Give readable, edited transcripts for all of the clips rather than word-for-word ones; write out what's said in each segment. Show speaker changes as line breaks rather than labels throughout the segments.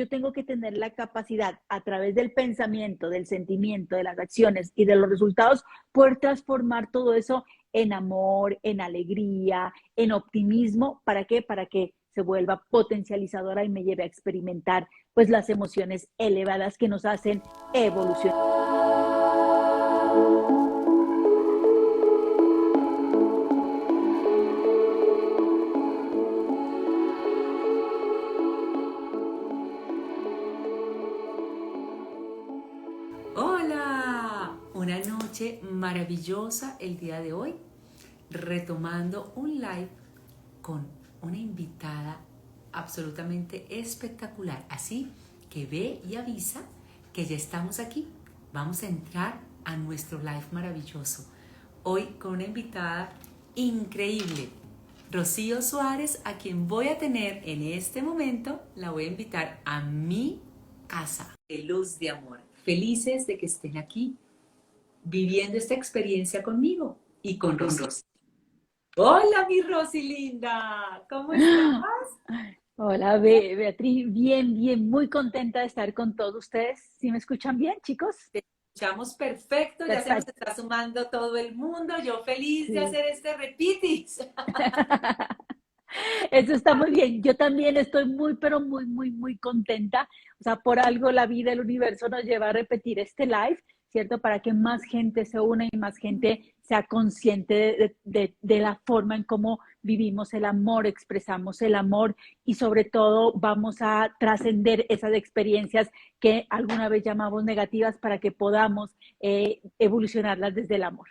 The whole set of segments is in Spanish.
yo tengo que tener la capacidad a través del pensamiento, del sentimiento, de las acciones y de los resultados, poder transformar todo eso en amor, en alegría, en optimismo. ¿Para qué? Para que se vuelva potencializadora y me lleve a experimentar pues las emociones elevadas que nos hacen evolucionar.
Hola, una noche maravillosa el día de hoy, retomando un live con una invitada absolutamente espectacular. Así que ve y avisa que ya estamos aquí. Vamos a entrar a nuestro live maravilloso. Hoy con una invitada increíble, Rocío Suárez, a quien voy a tener en este momento. La voy a invitar a mi casa de luz de amor. Felices de que estén aquí viviendo esta experiencia conmigo y con Rocío. Hola, mi Rosy linda, ¿cómo estás?
Hola, Beatriz, bien, bien, muy contenta de estar con todos ustedes. ¿Sí me escuchan bien, chicos?
Te escuchamos perfecto, ya se nos
Perfecto,
está sumando todo el mundo. Yo feliz de
sí.
hacer este repitis.
Eso está muy bien. Yo también estoy muy, pero muy, muy, muy contenta. O sea, por algo la vida, el universo nos lleva a repetir este live, ¿cierto? Para que más gente se una y más gente sea consciente de la forma en cómo vivimos el amor, expresamos el amor y sobre todo vamos a trascender esas experiencias que alguna vez llamamos negativas para que podamos evolucionarlas desde el amor.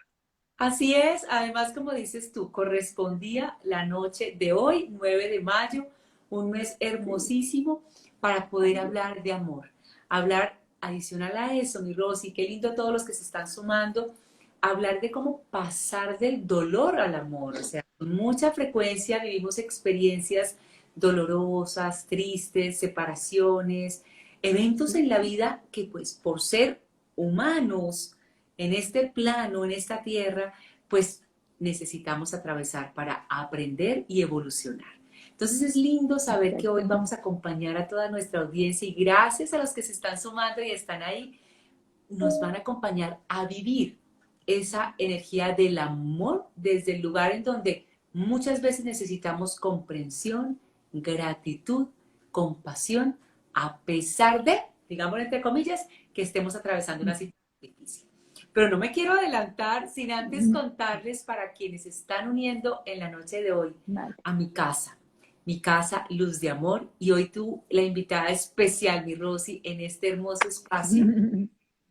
Así es, además como dices tú, correspondía la noche de hoy, 9 de mayo, un mes
Sí.
hermosísimo para poder hablar de amor. Hablar adicional a eso, mi Rosy, qué lindo todos los que se están sumando, hablar de cómo pasar del dolor al amor. O sea, con mucha frecuencia vivimos experiencias dolorosas, tristes, separaciones, eventos en la vida que pues por ser humanos, en este plano, en esta tierra, pues necesitamos atravesar para aprender y evolucionar. Entonces es lindo saber que hoy
Exacto.
vamos a acompañar a toda nuestra audiencia y gracias a los que se están sumando y están ahí, nos van a acompañar a vivir esa energía del amor desde el lugar en donde muchas veces necesitamos comprensión, gratitud, compasión, a pesar de, digamos entre comillas, que estemos atravesando una situación difícil. Pero no me quiero adelantar sin antes contarles para quienes se están uniendo en la noche de hoy
Vale.
a mi casa Luz de Amor. Y hoy tú, la invitada especial, mi Rosy, en este hermoso espacio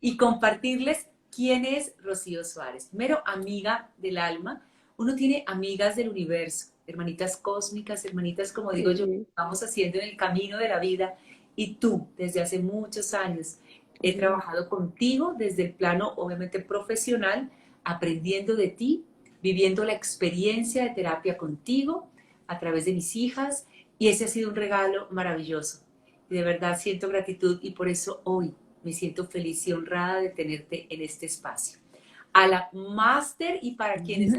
y compartirles quién es Rocío Suárez. Primero, amiga del alma. Uno tiene amigas del universo, hermanitas cósmicas, hermanitas, como digo yo,
Sí,
vamos haciendo en el camino de la vida. Y tú, desde hace muchos años, he
sí.
trabajado contigo desde el plano, obviamente, profesional, aprendiendo de ti, viviendo la experiencia de terapia contigo a través de mis hijas. Y ese ha sido un regalo maravilloso. Y de verdad siento gratitud y por eso hoy me siento feliz y honrada de tenerte en este espacio. A la máster, y para quienes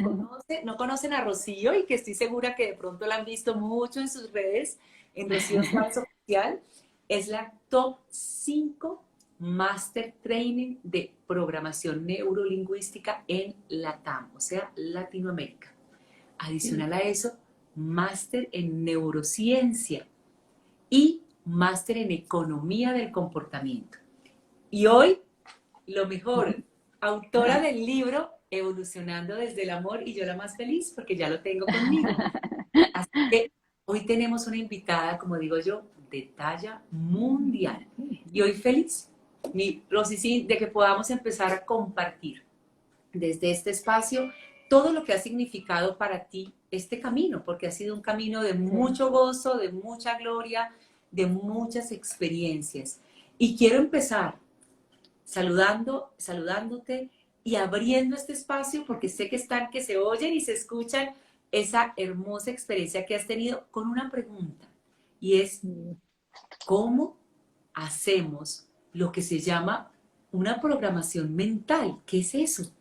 no conocen a Rocío y que estoy segura que de pronto la han visto mucho en sus redes, en Rocío Suárez Oficial, es la top 5 Master Training de Programación Neurolingüística en LATAM, o sea, Latinoamérica.
Sí.
Adicional a eso, Máster en Neurociencia y Máster en Economía del Comportamiento. Y hoy, lo mejor, autora del libro Evolucionando desde el amor y yo la más feliz porque ya lo tengo conmigo. Así que hoy tenemos una invitada, como digo yo, de talla mundial. Y hoy feliz, mi Rosy, sí, de que podamos empezar a compartir desde este espacio todo lo que ha significado para ti este camino, porque ha sido un camino de
Sí.
mucho gozo, de mucha gloria, de muchas experiencias. Y quiero empezar saludándote y abriendo este espacio porque sé que están, que se oyen y se escuchan esa hermosa experiencia que has tenido con una pregunta y es ¿cómo hacemos lo que se llama una programación mental? ¿Qué es eso?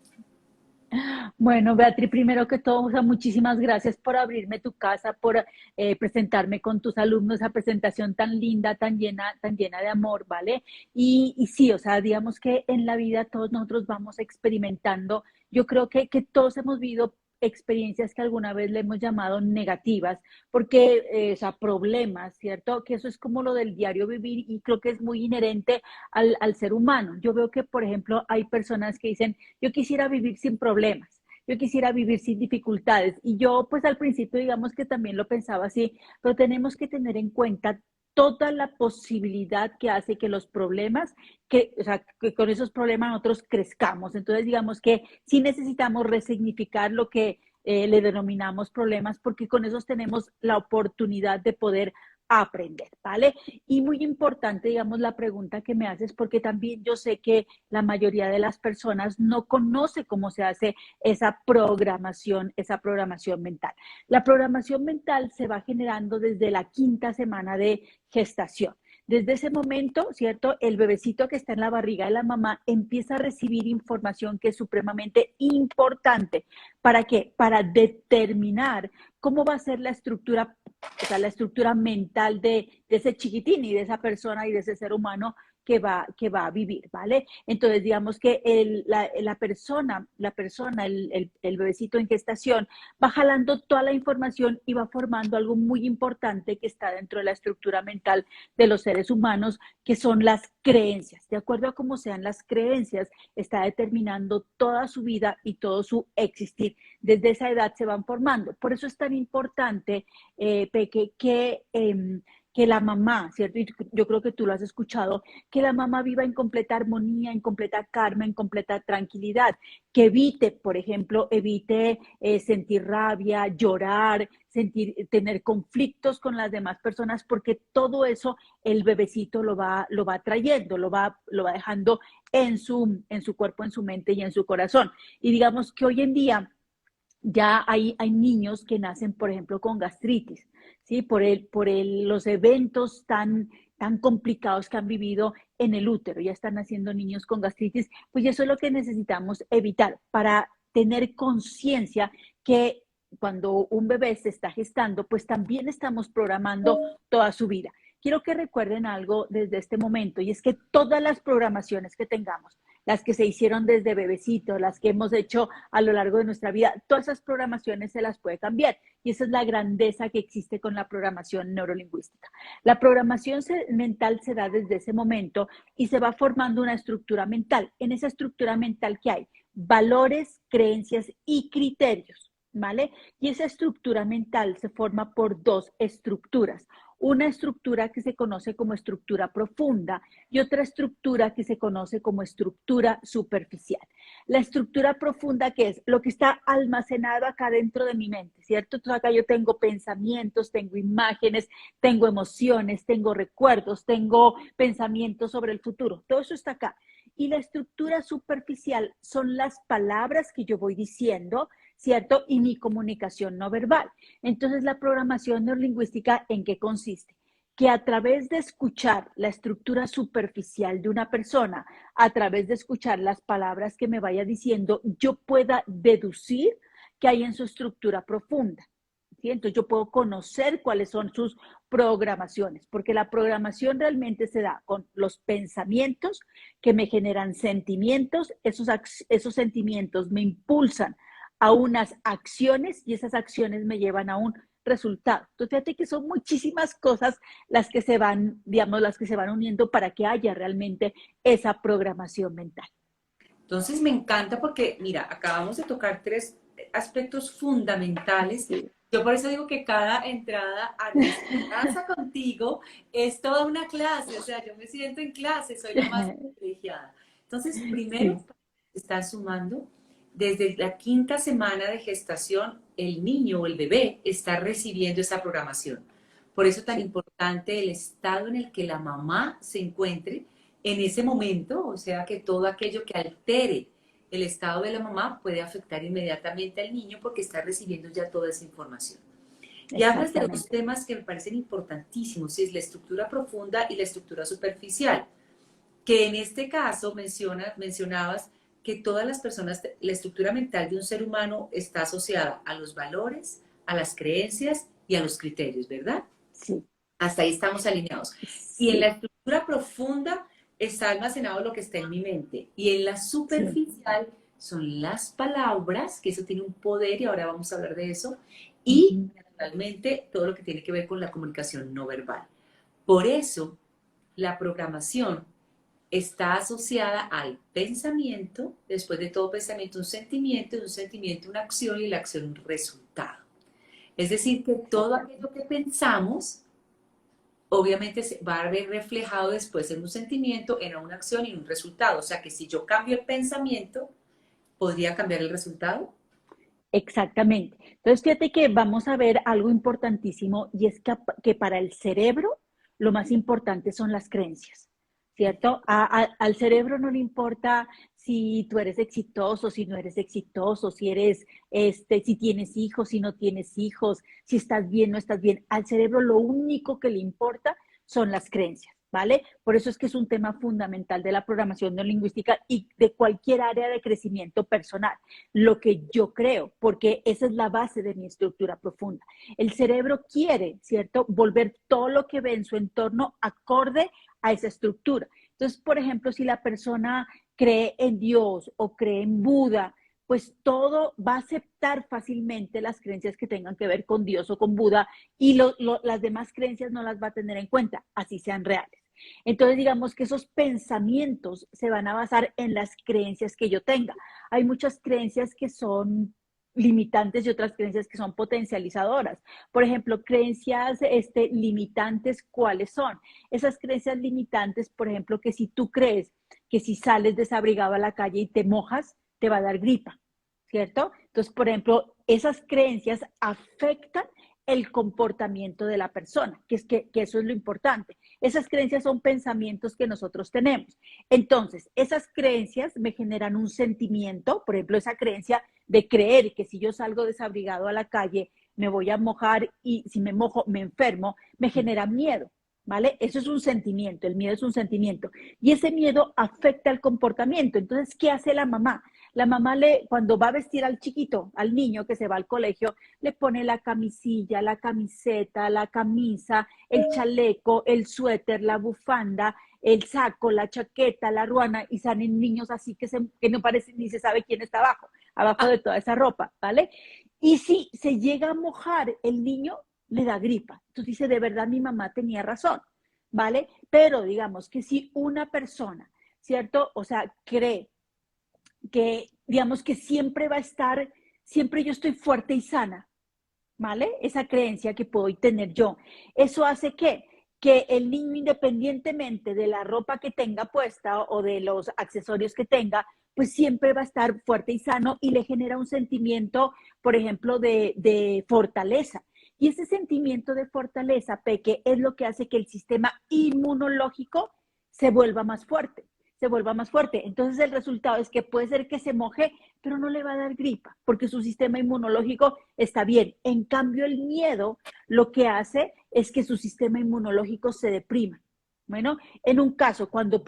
Bueno, Beatriz, primero que todo, o sea, muchísimas gracias por abrirme tu casa, por presentarme con tus alumnos, esa presentación tan linda, tan llena de amor, ¿vale? Y sí, o sea, digamos que en la vida todos nosotros vamos experimentando, yo creo que todos hemos vivido experiencias que alguna vez le hemos llamado negativas, porque, o sea, problemas, ¿cierto? Que eso es como lo del diario vivir y creo que es muy inherente al ser humano. Yo veo que, por ejemplo, hay personas que dicen, yo quisiera vivir sin problemas. Yo quisiera vivir sin dificultades. Y yo, pues al principio, digamos que también lo pensaba así, pero tenemos que tener en cuenta toda la posibilidad que hace que los problemas, que, o sea, que con esos problemas nosotros crezcamos. Entonces, digamos que sí necesitamos resignificar lo que le denominamos problemas, porque con esos tenemos la oportunidad de poder aprender, ¿vale? Y muy importante, digamos, la pregunta que me haces, porque también yo sé que la mayoría de las personas no conoce cómo se hace esa programación mental. La programación mental se va generando desde la quinta semana de gestación. Desde ese momento, ¿cierto? El bebecito que está en la barriga de la mamá empieza a recibir información que es supremamente importante. ¿Para qué? Para determinar cómo va a ser la estructura, o sea, la estructura mental de ese chiquitín y de esa persona y de ese ser humano que va a vivir, ¿vale? Entonces, digamos que el bebecito en gestación, va jalando toda la información y va formando algo muy importante que está dentro de la estructura mental de los seres humanos, que son las creencias. De acuerdo a cómo sean las creencias, está determinando toda su vida y todo su existir. Desde esa edad se van formando. Por eso es tan importante, Peque, que la mamá, ¿cierto? Y yo creo que tú lo has escuchado, que la mamá viva en completa armonía, en completa calma, en completa tranquilidad, que evite, por ejemplo, evite sentir rabia, llorar, tener conflictos con las demás personas, porque todo eso el bebecito lo va trayendo, lo va dejando en su cuerpo, en su mente y en su corazón. Y digamos que hoy en día ya hay niños que nacen, por ejemplo, con gastritis, ¿sí? Los eventos tan complicados que han vivido en el útero. Ya están naciendo niños con gastritis, pues eso es lo que necesitamos evitar para tener conciencia que cuando un bebé se está gestando, pues también estamos programando toda su vida. Quiero que recuerden algo desde este momento y es que todas las programaciones que tengamos, las que se hicieron desde bebecito, las que hemos hecho a lo largo de nuestra vida, todas esas programaciones se las puede cambiar. Y esa es la grandeza que existe con la programación neurolingüística. La programación mental se da desde ese momento y se va formando una estructura mental. En esa estructura mental que hay valores, creencias y criterios, ¿vale? Y esa estructura mental se forma por dos estructuras. Una estructura que se conoce como estructura profunda y otra estructura que se conoce como estructura superficial. La estructura profunda, que es lo que está almacenado acá dentro de mi mente, ¿cierto? Entonces acá yo tengo pensamientos, tengo imágenes, tengo emociones, tengo recuerdos, tengo pensamientos sobre el futuro. Todo eso está acá. Y la estructura superficial son las palabras que yo voy diciendo, ¿cierto? Y mi comunicación no verbal. Entonces, la programación neurolingüística, ¿en qué consiste? Que a través de escuchar la estructura superficial de una persona, a través de escuchar las palabras que me vaya diciendo, yo pueda deducir qué hay en su estructura profunda. ¿Sí? Entonces yo puedo conocer cuáles son sus programaciones, porque la programación realmente se da con los pensamientos que me generan sentimientos, esos sentimientos me impulsan a unas acciones y esas acciones me llevan a un resultado. Entonces, fíjate que son muchísimas cosas las que se van, digamos, las que se van uniendo para que haya realmente esa programación mental.
Entonces me encanta porque, mira, acabamos de tocar tres aspectos fundamentales.
Sí.
Yo por eso digo que cada entrada a nuestra casa contigo es toda una clase, o sea, yo me siento en clase, soy la más privilegiada. Entonces, primero,
Sí,
están sumando, desde la quinta semana de gestación, el niño o el bebé está recibiendo esa programación. Por eso tan
sí,
importante el estado en el que la mamá se encuentre en ese momento, o sea que todo aquello que altere el estado de la mamá puede afectar inmediatamente al niño porque está recibiendo ya toda esa información. Y hablas de dos
exactamente.
temas que me parecen importantísimos, y es la estructura profunda y la estructura superficial, que en este caso mencionabas que todas las personas, la estructura mental de un ser humano está asociada a los valores, a las creencias y a los criterios, ¿verdad?
Sí,
Hasta ahí estamos alineados. Y en la
sí,
estructura profunda está almacenado lo que está en mi mente. Y en la
sí.
superficial son las palabras, que eso tiene un poder y ahora vamos a hablar de eso. Y
Ujú.
naturalmente todo lo que tiene que ver con la comunicación no verbal. Por eso la programación está asociada al pensamiento, después de todo pensamiento un sentimiento, de un sentimiento una acción y la acción un resultado. Es decir, que todo aquello
Exactamente.
que pensamos obviamente se va a ver reflejado después en un sentimiento, en una acción y en un resultado. O sea que si yo cambio el pensamiento, ¿podría cambiar el resultado?
Exactamente. Entonces, fíjate que vamos a ver algo importantísimo y es que para el cerebro lo más importante son las creencias, ¿cierto? Al cerebro no le importa si tú eres exitoso, si no eres exitoso, si eres, si tienes hijos, si no tienes hijos, si estás bien, no estás bien. Al cerebro lo único que le importa son las creencias. ¿Vale? Por eso es que es un tema fundamental de la programación neurolingüística y de cualquier área de crecimiento personal lo que yo creo, porque esa es la base de mi estructura profunda. El cerebro quiere, ¿cierto?, volver todo lo que ve en su entorno acorde a esa estructura. Entonces, por ejemplo, si la persona cree en Dios o cree en Buda, pues todo va a aceptar fácilmente las creencias que tengan que ver con Dios o con Buda y las demás creencias no las va a tener en cuenta, así sean reales. Entonces, digamos que esos pensamientos se van a basar en las creencias que yo tenga. Hay muchas creencias que son limitantes y otras creencias que son potencializadoras. Por ejemplo, creencias limitantes, ¿cuáles son? Esas creencias limitantes, por ejemplo, que si tú crees que si sales desabrigado a la calle y te mojas, te va a dar gripa, ¿cierto? Entonces, por ejemplo, esas creencias afectan el comportamiento de la persona, que eso es lo importante. Esas creencias son pensamientos que nosotros tenemos. Entonces, esas creencias me generan un sentimiento, por ejemplo, esa creencia de creer que si yo salgo desabrigado a la calle, me voy a mojar y si me mojo, me enfermo, me genera miedo. ¿Vale? Eso es un sentimiento, el miedo es un sentimiento. Y ese miedo afecta el comportamiento. Entonces, ¿qué hace la mamá? La mamá cuando va a vestir al chiquito, al niño que se va al colegio, le pone la camisilla, la camiseta, la camisa, el chaleco, el suéter, la bufanda, el saco, la chaqueta, la ruana, y salen niños así que no parece ni se sabe quién está abajo de toda esa ropa, ¿vale? Y si se llega a mojar el niño, le da gripa. Entonces dice, de verdad mi mamá tenía razón, ¿vale? Pero digamos que si una persona, ¿cierto? O sea, cree que, digamos que siempre va a estar, siempre yo estoy fuerte y sana, ¿vale? Esa creencia que puedo tener yo. Eso hace que el niño, independientemente de la ropa que tenga puesta o de los accesorios que tenga, pues siempre va a estar fuerte y sano y le genera un sentimiento, por ejemplo, de fortaleza. Y ese sentimiento de fortaleza, Peque, es lo que hace que el sistema inmunológico se vuelva más fuerte, se vuelva más fuerte. Entonces el resultado es que puede ser que se moje, pero no le va a dar gripa, porque su sistema inmunológico está bien. En cambio, el miedo lo que hace es que su sistema inmunológico se deprima. Bueno, en un caso, cuando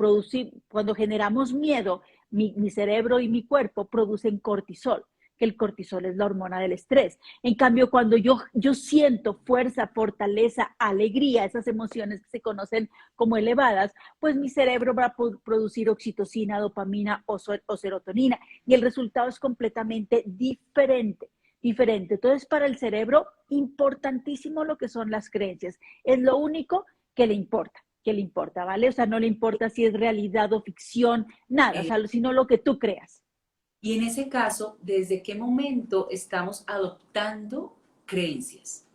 generamos miedo, mi cerebro y mi cuerpo producen cortisol, que el cortisol es la hormona del estrés. En cambio, cuando yo siento fuerza, fortaleza, alegría, esas emociones que se conocen como elevadas, pues mi cerebro va a producir oxitocina, dopamina o serotonina y el resultado es completamente diferente. Diferente. Entonces, para el cerebro, importantísimo lo que son las creencias. Es lo único que le importa, ¿vale? O sea, no le importa si es realidad o ficción, nada, o
Eh,
sea, sino lo que tú creas.
y en ese caso, ¿desde qué momento estamos adoptando creencias?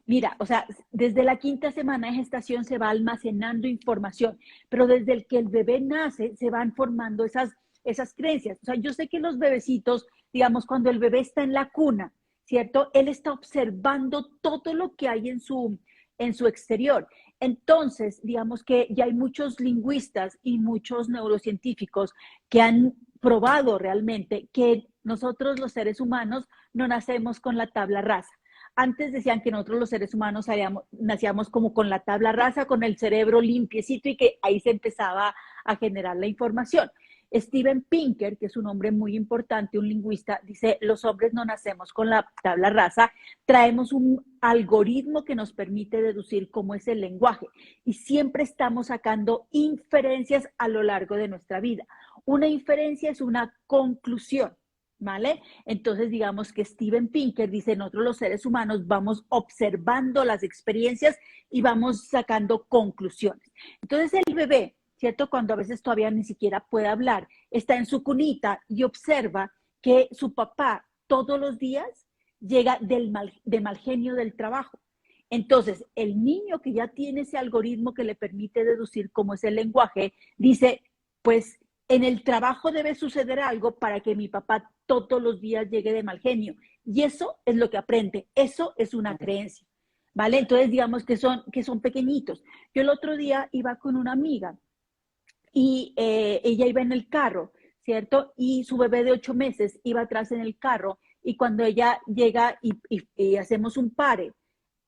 Mira, o sea, desde la quinta semana de gestación se va almacenando información, pero desde el que el bebé nace se van formando esas creencias. O sea, yo sé que los bebecitos, digamos, cuando el bebé está en la cuna, ¿cierto? Él está observando todo lo que hay en su exterior. Entonces, digamos que ya hay muchos lingüistas y muchos neurocientíficos que han probado realmente que nosotros los seres humanos no nacemos con la tabla rasa. Antes decían que nosotros los seres humanos nacíamos como con la tabla rasa, con el cerebro limpiecito y que ahí se empezaba a generar la información. Steven Pinker, que es un hombre muy importante, un lingüista, dice, los hombres no nacemos con la tabla rasa, traemos un algoritmo que nos permite deducir cómo es el lenguaje y siempre estamos sacando inferencias a lo largo de nuestra vida. Una inferencia es una conclusión, ¿vale? Entonces, digamos que Steven Pinker dice, nosotros los seres humanos vamos observando las experiencias y vamos sacando conclusiones. Entonces, el bebé, ¿cierto? Cuando a veces todavía ni siquiera puede hablar, está en su cunita y observa que su papá todos los días llega de mal genio del trabajo. Entonces, el niño que ya tiene ese algoritmo que le permite deducir cómo es el lenguaje, dice, pues en el trabajo debe suceder algo para que mi papá todos los días llegue de mal genio. Y eso es lo que aprende, eso es una creencia, ¿vale? Entonces, digamos que son pequeñitos. Yo el otro día iba con una amiga y ella iba en el carro, ¿cierto? Y su bebé de 8 meses iba atrás en el carro y cuando ella llega y hacemos un pare,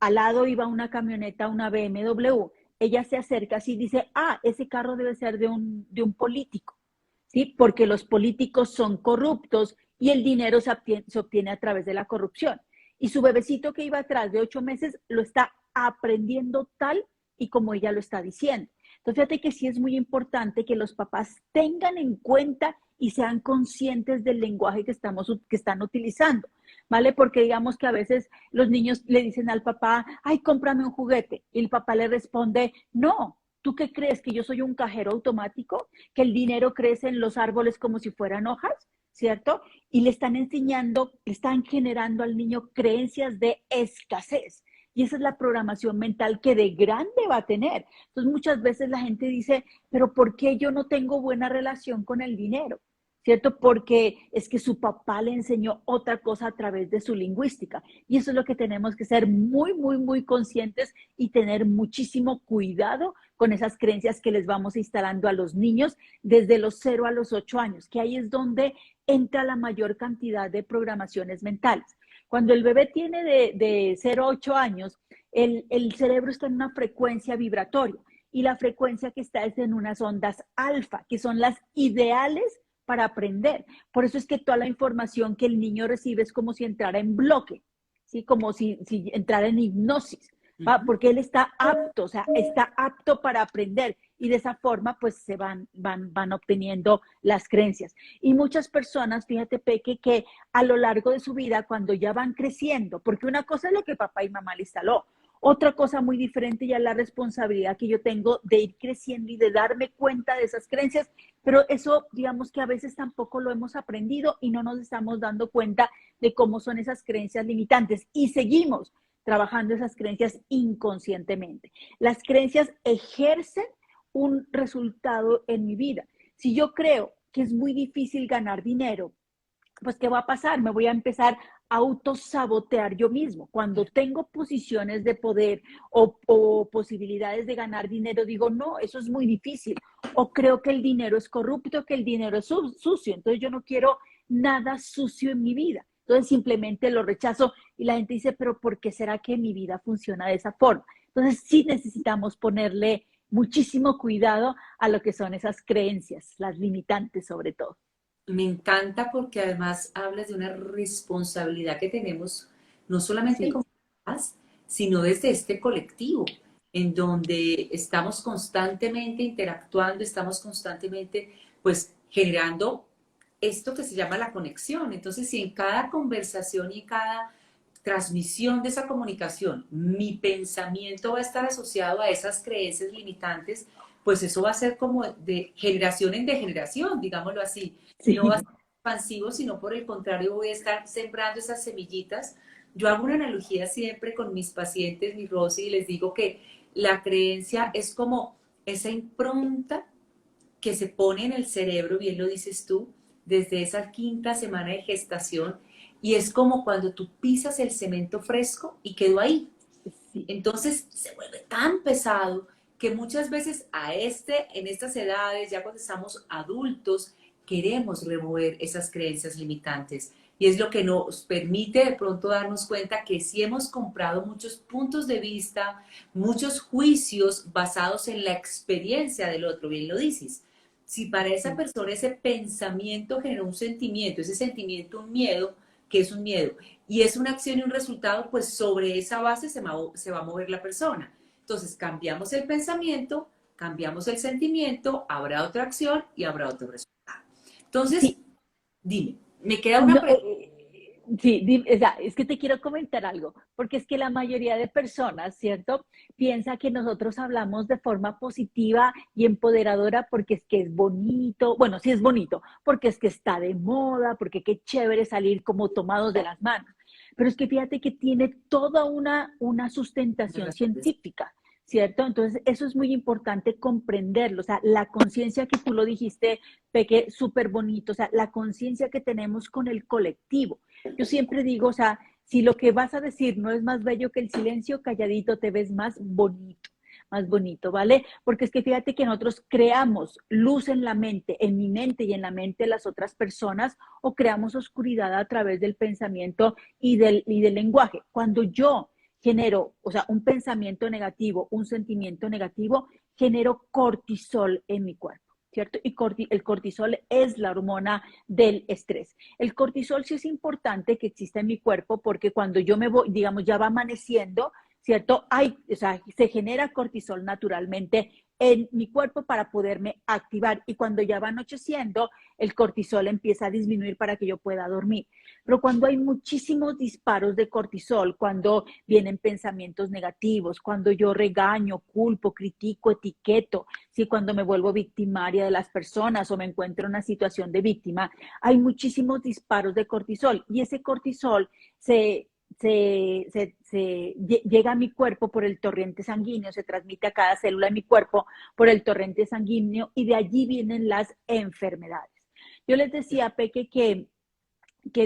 al lado iba una camioneta, una BMW, ella se acerca así y dice, ese carro debe ser de un político, ¿sí? Porque los políticos son corruptos y el dinero se obtiene a través de la corrupción. Y su bebecito que iba atrás de 8 meses lo está aprendiendo tal y como ella lo está diciendo. Entonces, fíjate que sí es muy importante que los papás tengan en cuenta y sean conscientes del lenguaje que están utilizando, ¿vale? Porque digamos que a veces los niños le dicen al papá, ay, cómprame un juguete, y el papá le responde, no, ¿tú qué crees? ¿Que yo soy un cajero automático? ¿Que el dinero crece en los árboles como si fueran hojas? ¿Cierto? Y le están enseñando, le están generando al niño creencias de escasez. Y esa es la programación mental que de grande va a tener. Entonces muchas veces la gente dice, pero ¿por qué yo no tengo buena relación con el dinero? ¿Cierto? Porque es que su papá le enseñó otra cosa a través de su lingüística. Y eso es lo que tenemos que ser muy, muy, muy conscientes y tener muchísimo cuidado con esas creencias que les vamos instalando a los niños desde los 0 a los 8 años, que ahí es donde entra la mayor cantidad de programaciones mentales. Cuando el bebé tiene de 0 a 8 años, el cerebro está en una frecuencia vibratoria y la frecuencia que está es en unas ondas alfa, que son las ideales para aprender. Por eso es que toda la información que el niño recibe es como si entrara en bloque, ¿sí? Como si entrara en hipnosis, ¿va? Porque él está apto, o sea, está apto para aprender y de esa forma pues se van obteniendo las creencias. Y muchas personas, fíjate Peque, que a lo largo de su vida, cuando ya van creciendo, porque una cosa es lo que papá y mamá le instaló, otra cosa muy diferente ya es la responsabilidad que yo tengo de ir creciendo y de darme cuenta de esas creencias, pero eso digamos que a veces tampoco lo hemos aprendido y no nos estamos dando cuenta de cómo son esas creencias limitantes y seguimos trabajando esas creencias inconscientemente. Las creencias ejercen un resultado en mi vida. Si yo creo que es muy difícil ganar dinero, pues ¿qué va a pasar? Me voy a empezar a autosabotear yo mismo. Cuando tengo posiciones de poder o posibilidades de ganar dinero, digo, no, eso es muy difícil. O creo que el dinero es corrupto, que el dinero es sucio. Entonces yo no quiero nada sucio en mi vida. Entonces simplemente lo rechazo y la gente dice, pero ¿por qué será que mi vida funciona de esa forma? Entonces sí necesitamos ponerle muchísimo cuidado a lo que son esas creencias, las limitantes sobre todo.
Me encanta porque además hablas de una responsabilidad que tenemos no solamente
Sí,
como papás, sino desde este colectivo, en donde estamos constantemente interactuando, estamos constantemente pues generando esto que se llama la conexión. Entonces, si en cada conversación y en cada transmisión de esa comunicación mi pensamiento va a estar asociado a esas creencias limitantes, pues eso va a ser como de generación en generación, digámoslo así. No va a
sí.
ser expansivo, sino por el contrario voy a estar sembrando esas semillitas. Yo hago una analogía siempre con mis pacientes, mi Rosy, y les digo que la creencia es como esa impronta que se pone en el cerebro, bien lo dices tú, desde esa quinta semana de gestación, y es como cuando tú pisas el cemento fresco y quedó ahí.
Sí.
Entonces se vuelve tan pesado que muchas veces en estas edades, ya cuando estamos adultos, queremos remover esas creencias limitantes. Y es lo que nos permite de pronto darnos cuenta que si hemos comprado muchos puntos de vista, muchos juicios basados en la experiencia del otro, bien lo dices. Si para esa persona ese pensamiento generó un sentimiento, ese sentimiento un miedo, ¿qué es un miedo? Y es una acción y un resultado, pues sobre esa base se va a mover la persona. Entonces cambiamos el pensamiento, cambiamos el sentimiento, habrá otra acción y habrá otro resultado. Entonces,
Sí,
dime, me queda una
no,
pregunta.
sí, o sea, es que te quiero comentar algo, porque es que la mayoría de personas, ¿cierto? Piensa que nosotros hablamos de forma positiva y empoderadora porque es que es bonito, bueno, sí es bonito, porque es que está de moda, porque qué chévere salir como tomados de las manos. Pero es que fíjate que tiene toda una sustentación científica. ¿Cierto? Entonces, eso es muy importante comprenderlo. O sea, la conciencia que tú lo dijiste, Peque, súper bonito. O sea, la conciencia que tenemos con el colectivo. Yo siempre digo, o sea, si lo que vas a decir no es más bello que el silencio, calladito te ves más bonito, ¿vale? Porque es que fíjate que nosotros creamos luz en mi mente y en la mente de las otras personas, o creamos oscuridad a través del pensamiento y del lenguaje. Cuando yo genero, o sea, un pensamiento negativo, un sentimiento negativo, genero cortisol en mi cuerpo. ¿Cierto? Y el cortisol es la hormona del estrés. El cortisol sí es importante que exista en mi cuerpo porque cuando yo me voy, digamos, ya va amaneciendo, ¿cierto? O sea, se genera cortisol naturalmente en mi cuerpo para poderme activar y cuando ya va anocheciendo, el cortisol empieza a disminuir para que yo pueda dormir. Pero cuando hay muchísimos disparos de cortisol, cuando vienen pensamientos negativos, cuando yo regaño, culpo, critico, etiqueto, ¿sí? Cuando me vuelvo victimaria de las personas o me encuentro en una situación de víctima, hay muchísimos disparos de cortisol y ese cortisol llega a mi cuerpo por el torrente sanguíneo, se transmite a cada célula de mi cuerpo por el torrente sanguíneo y de allí vienen las enfermedades. Yo les decía, Peque, que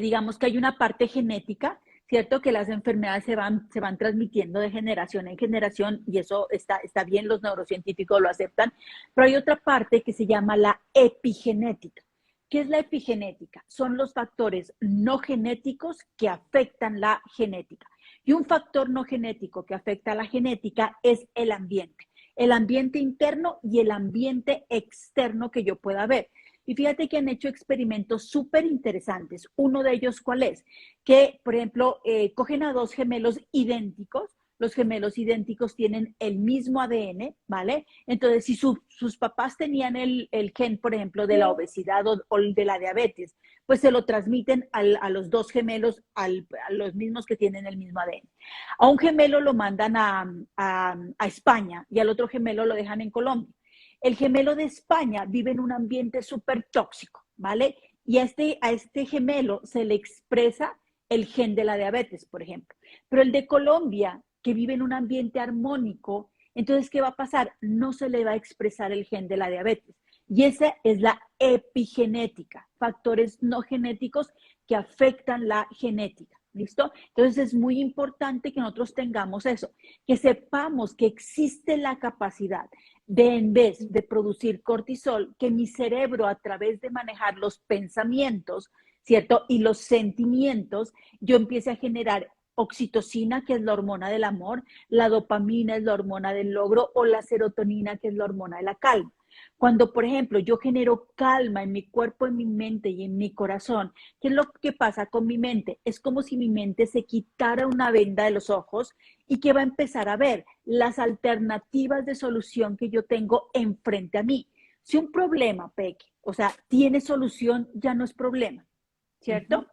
digamos que hay una parte genética, ¿cierto? Que las enfermedades se van transmitiendo de generación en generación y eso está bien, los neurocientíficos lo aceptan, pero hay otra parte que se llama la epigenética. ¿Qué es la epigenética? Son los factores no genéticos que afectan la genética. Y un factor no genético que afecta a la genética es el ambiente interno y el ambiente externo que yo pueda ver. Y fíjate que han hecho experimentos súper interesantes. Uno de ellos, ¿cuál es? Que, por ejemplo, cogen a dos gemelos idénticos. Los gemelos idénticos tienen el mismo ADN, ¿vale? Entonces, si sus papás tenían el gen, por ejemplo, de la obesidad o de la diabetes, pues se lo transmiten a los dos gemelos, a los mismos que tienen el mismo ADN. A un gemelo lo mandan a España y al otro gemelo lo dejan en Colombia. El gemelo de España vive en un ambiente súper tóxico, ¿vale? Y a este gemelo se le expresa el gen de la diabetes, por ejemplo. Pero el de Colombia, que vive en un ambiente armónico, entonces, ¿qué va a pasar? No se le va a expresar el gen de la diabetes. Y esa es la epigenética, factores no genéticos que afectan la genética. ¿Listo? Entonces es muy importante que nosotros tengamos eso, que sepamos que existe la capacidad de, en vez de producir cortisol, que mi cerebro a través de manejar los pensamientos, ¿cierto? Y los sentimientos, yo empiece a generar oxitocina, que es la hormona del amor, la dopamina es la hormona del logro o la serotonina, que es la hormona de la calma. Cuando, por ejemplo, yo genero calma en mi cuerpo, en mi mente y en mi corazón, ¿qué es lo que pasa con mi mente? Es como si mi mente se quitara una venda de los ojos y que va a empezar a ver las alternativas de solución que yo tengo enfrente a mí. Si un problema, Peque, o sea, tiene solución, ya no es problema,
Uh -huh.
¿cierto?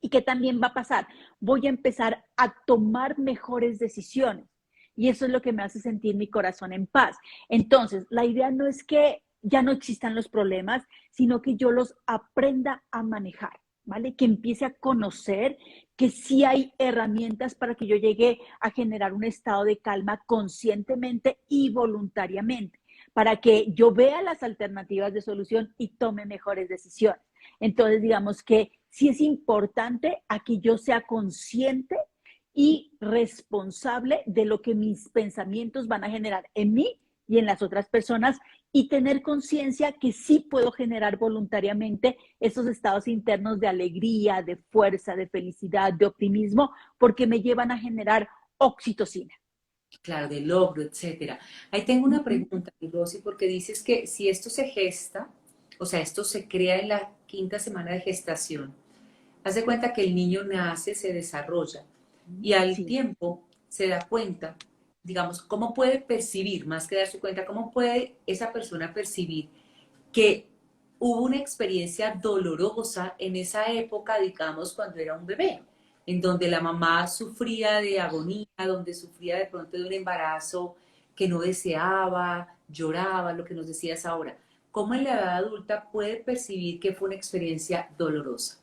¿Y qué también va a pasar? Voy a empezar a tomar mejores decisiones. Y eso es lo que me hace sentir mi corazón en paz. Entonces, la idea no es que ya no existan los problemas, sino que yo los aprenda a manejar, ¿vale? Que empiece a conocer que sí hay herramientas para que yo llegue a generar un estado de calma conscientemente y voluntariamente, para que yo vea las alternativas de solución y tome mejores decisiones. Entonces, digamos que sí es importante a que yo sea consciente y responsable de lo que mis pensamientos van a generar en mí y en las otras personas y tener conciencia que sí puedo generar voluntariamente esos estados internos de alegría, de fuerza, de felicidad, de optimismo, porque me llevan a generar oxitocina.
claro, de logro, etcétera. Ahí tengo una pregunta, mi Rosy, porque dices que si esto se gesta, o sea, esto se crea en la quinta semana de gestación, haz de cuenta que el niño nace, se desarrolla y al
Sí.
tiempo se da cuenta, digamos, cómo puede percibir, más que darse cuenta, cómo puede esa persona percibir que hubo una experiencia dolorosa en esa época, digamos, cuando era un bebé, en donde la mamá sufría de agonía, donde sufría de pronto de un embarazo que no deseaba, lloraba, lo que nos decías ahora. ¿Cómo en la edad adulta puede percibir que fue una experiencia dolorosa?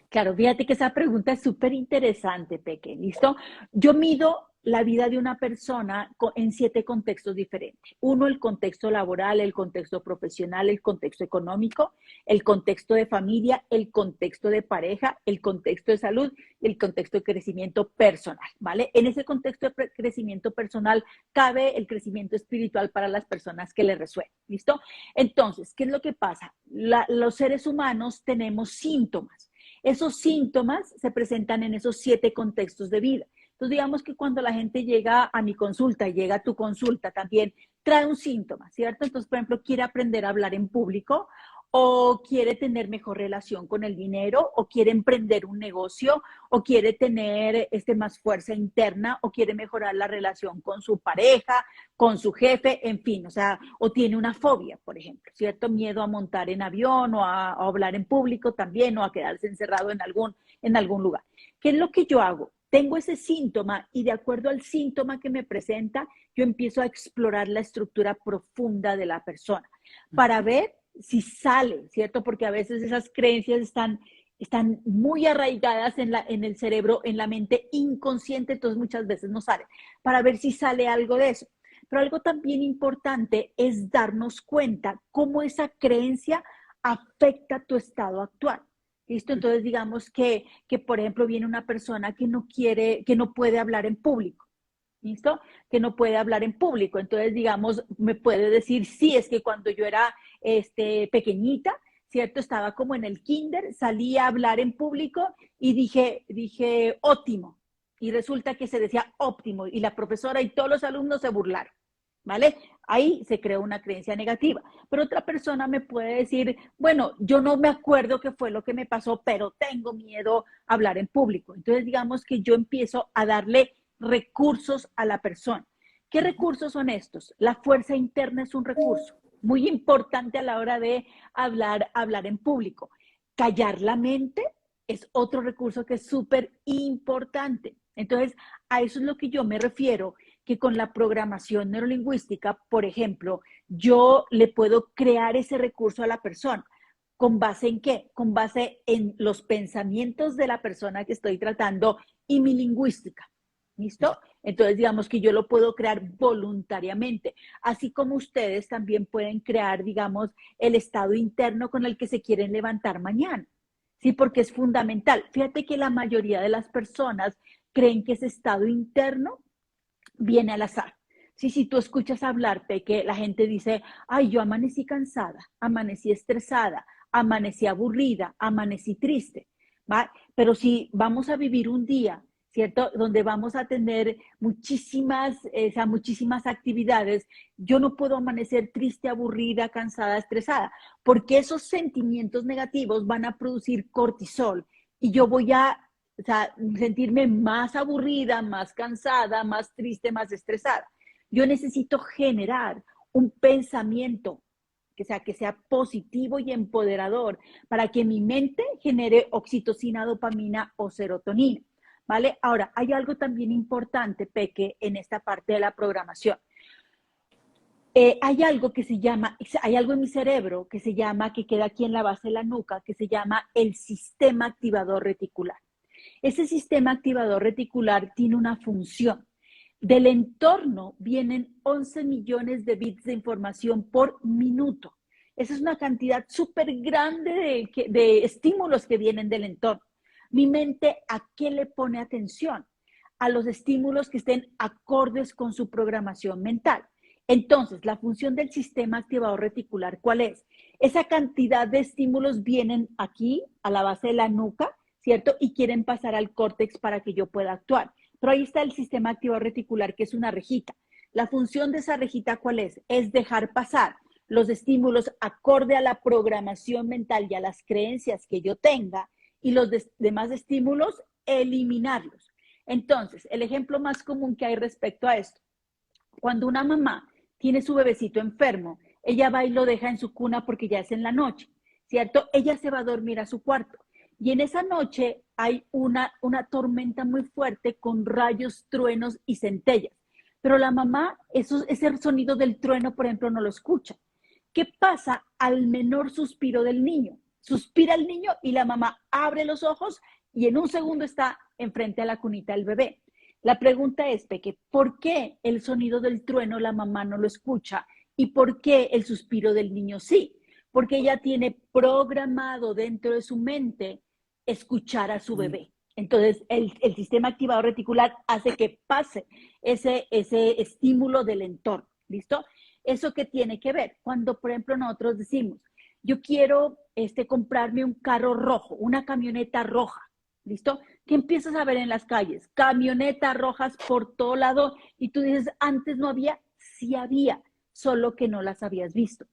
Claro, fíjate que esa pregunta es súper interesante, Peque. ¿Listo? Yo mido la vida de una persona en 7 contextos diferentes. Uno, el contexto laboral, el contexto profesional, el contexto económico, el contexto de familia, el contexto de pareja, el contexto de salud y el contexto de crecimiento personal, ¿vale? En ese contexto de crecimiento personal cabe el crecimiento espiritual para las personas que le resuenen, ¿listo? Entonces, ¿qué es lo que pasa? Los seres humanos tenemos síntomas. Esos síntomas se presentan en esos 7 contextos de vida. Entonces, digamos que cuando la gente llega a mi consulta, llega a tu consulta también, trae un síntoma, ¿cierto? Entonces, por ejemplo, quiere aprender a hablar en público o quiere tener mejor relación con el dinero o quiere emprender un negocio o quiere tener más fuerza interna o quiere mejorar la relación con su pareja, con su jefe, en fin, o sea, o tiene una fobia, por ejemplo, ¿cierto? Miedo a montar en avión o a hablar en público también o a quedarse encerrado en algún lugar. ¿Qué es lo que yo hago? Tengo ese síntoma y de acuerdo al síntoma que me presenta, yo empiezo a explorar la estructura profunda de la persona para ver si sale, ¿cierto? Porque a veces esas creencias están muy arraigadas en el cerebro, en la mente inconsciente, entonces muchas veces no salen, para ver si sale algo de eso. Pero algo también importante es darnos cuenta cómo esa creencia afecta tu estado actual. ¿Listo? Entonces digamos por ejemplo, viene una persona que no quiere, que no puede hablar en público. ¿Listo? Que no puede hablar en público. Entonces, digamos, me puede decir, sí, es que cuando yo era pequeñita, ¿cierto? Estaba como en el kinder, salí a hablar en público y dije óptimo. Y resulta que se decía óptimo y la profesora y todos los alumnos se burlaron. ¿Vale? Ahí se creó una creencia negativa. Pero otra persona me puede decir, bueno, yo no me acuerdo qué fue lo que me pasó, pero tengo miedo a hablar en público. Entonces, digamos que yo empiezo a darle recursos a la persona. ¿Qué recursos son estos? La fuerza interna es un recurso muy importante a la hora de hablar en público. Callar la mente es otro recurso que es súper importante. Entonces, a eso es lo que yo me refiero, que con la programación neurolingüística, por ejemplo, yo le puedo crear ese recurso a la persona. ¿Con base en qué? Con base en los pensamientos de la persona que estoy tratando y mi lingüística. ¿Listo? Entonces, digamos que yo lo puedo crear voluntariamente, así como ustedes también pueden crear, digamos, el estado interno con el que se quieren levantar mañana. Sí, porque es fundamental. Fíjate que la mayoría de las personas creen que ese estado interno viene al azar. Sí, si tú escuchas hablarte que la gente dice, ay, yo amanecí cansada, amanecí estresada, amanecí aburrida, amanecí triste, ¿va? Pero si vamos a vivir un día, ¿cierto? Donde vamos a tener muchísimas actividades, yo no puedo amanecer triste, aburrida, cansada, estresada, porque esos sentimientos negativos van a producir cortisol y yo voy a sentirme más aburrida, más cansada, más triste, más estresada. Yo necesito generar un pensamiento que sea positivo y empoderador para que mi mente genere oxitocina, dopamina o serotonina. ¿Vale? Ahora, hay algo también importante, Peque, en esta parte de la programación. Hay algo en mi cerebro que se llama, que queda aquí en la base de la nuca, que se llama el sistema activador reticular. Ese sistema activador reticular tiene una función. Del entorno vienen 11 millones de bits de información por minuto. Esa es una cantidad súper grande de estímulos que vienen del entorno. Mi mente, ¿a qué le pone atención? A los estímulos que estén acordes con su programación mental. Entonces, la función del sistema activador reticular, ¿cuál es? Esa cantidad de estímulos vienen aquí, a la base de la nuca, ¿cierto? Y quieren pasar al córtex para que yo pueda actuar. Pero ahí está el sistema activador reticular, que es una rejita. La función de esa rejita, ¿cuál es? Es dejar pasar los estímulos acorde a la programación mental y a las creencias que yo tenga, y los demás estímulos, eliminarlos. Entonces, el ejemplo más común que hay respecto a esto, cuando una mamá tiene su bebecito enfermo, ella va y lo deja en su cuna porque ya es en la noche, ¿cierto? Ella se va a dormir a su cuarto. Y en esa noche hay una tormenta muy fuerte con rayos, truenos y centellas. Pero la mamá, ese sonido del trueno, por ejemplo, no lo escucha. ¿Qué pasa al menor suspiro del niño? Suspira el niño y la mamá abre los ojos y en un segundo está enfrente a la cunita del bebé. La pregunta es, Peque, ¿por qué el sonido del trueno la mamá no lo escucha y por qué el suspiro del niño sí? Porque ella tiene programado dentro de su mente escuchar a su bebé. Entonces, el sistema activador reticular hace que pase ese estímulo del entorno. ¿Listo? ¿Eso qué tiene que ver? Cuando, por ejemplo, nosotros decimos, yo quiero comprarme un carro rojo, una camioneta roja. ¿Listo? ¿Qué empiezas a ver en las calles? Camionetas rojas por todo lado y tú dices, antes no había, sí había, solo que no las habías visto.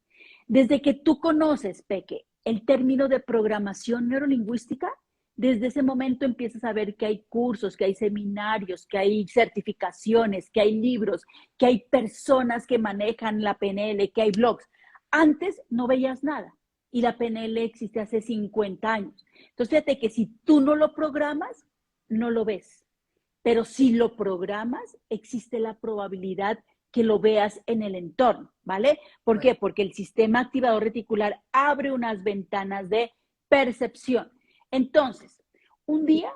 Desde que tú conoces, Peque, el término de programación neurolingüística, desde ese momento empiezas a ver que hay cursos, que hay seminarios, que hay certificaciones, que hay libros, que hay personas que manejan la PNL, que hay blogs. Antes no veías nada y la PNL existe hace 50 años. Entonces, fíjate que si tú no lo programas, no lo ves. Pero si lo programas, existe la probabilidad que lo veas en el entorno, ¿vale? ¿Por qué? Porque el sistema activador reticular abre unas ventanas de percepción. Entonces, un día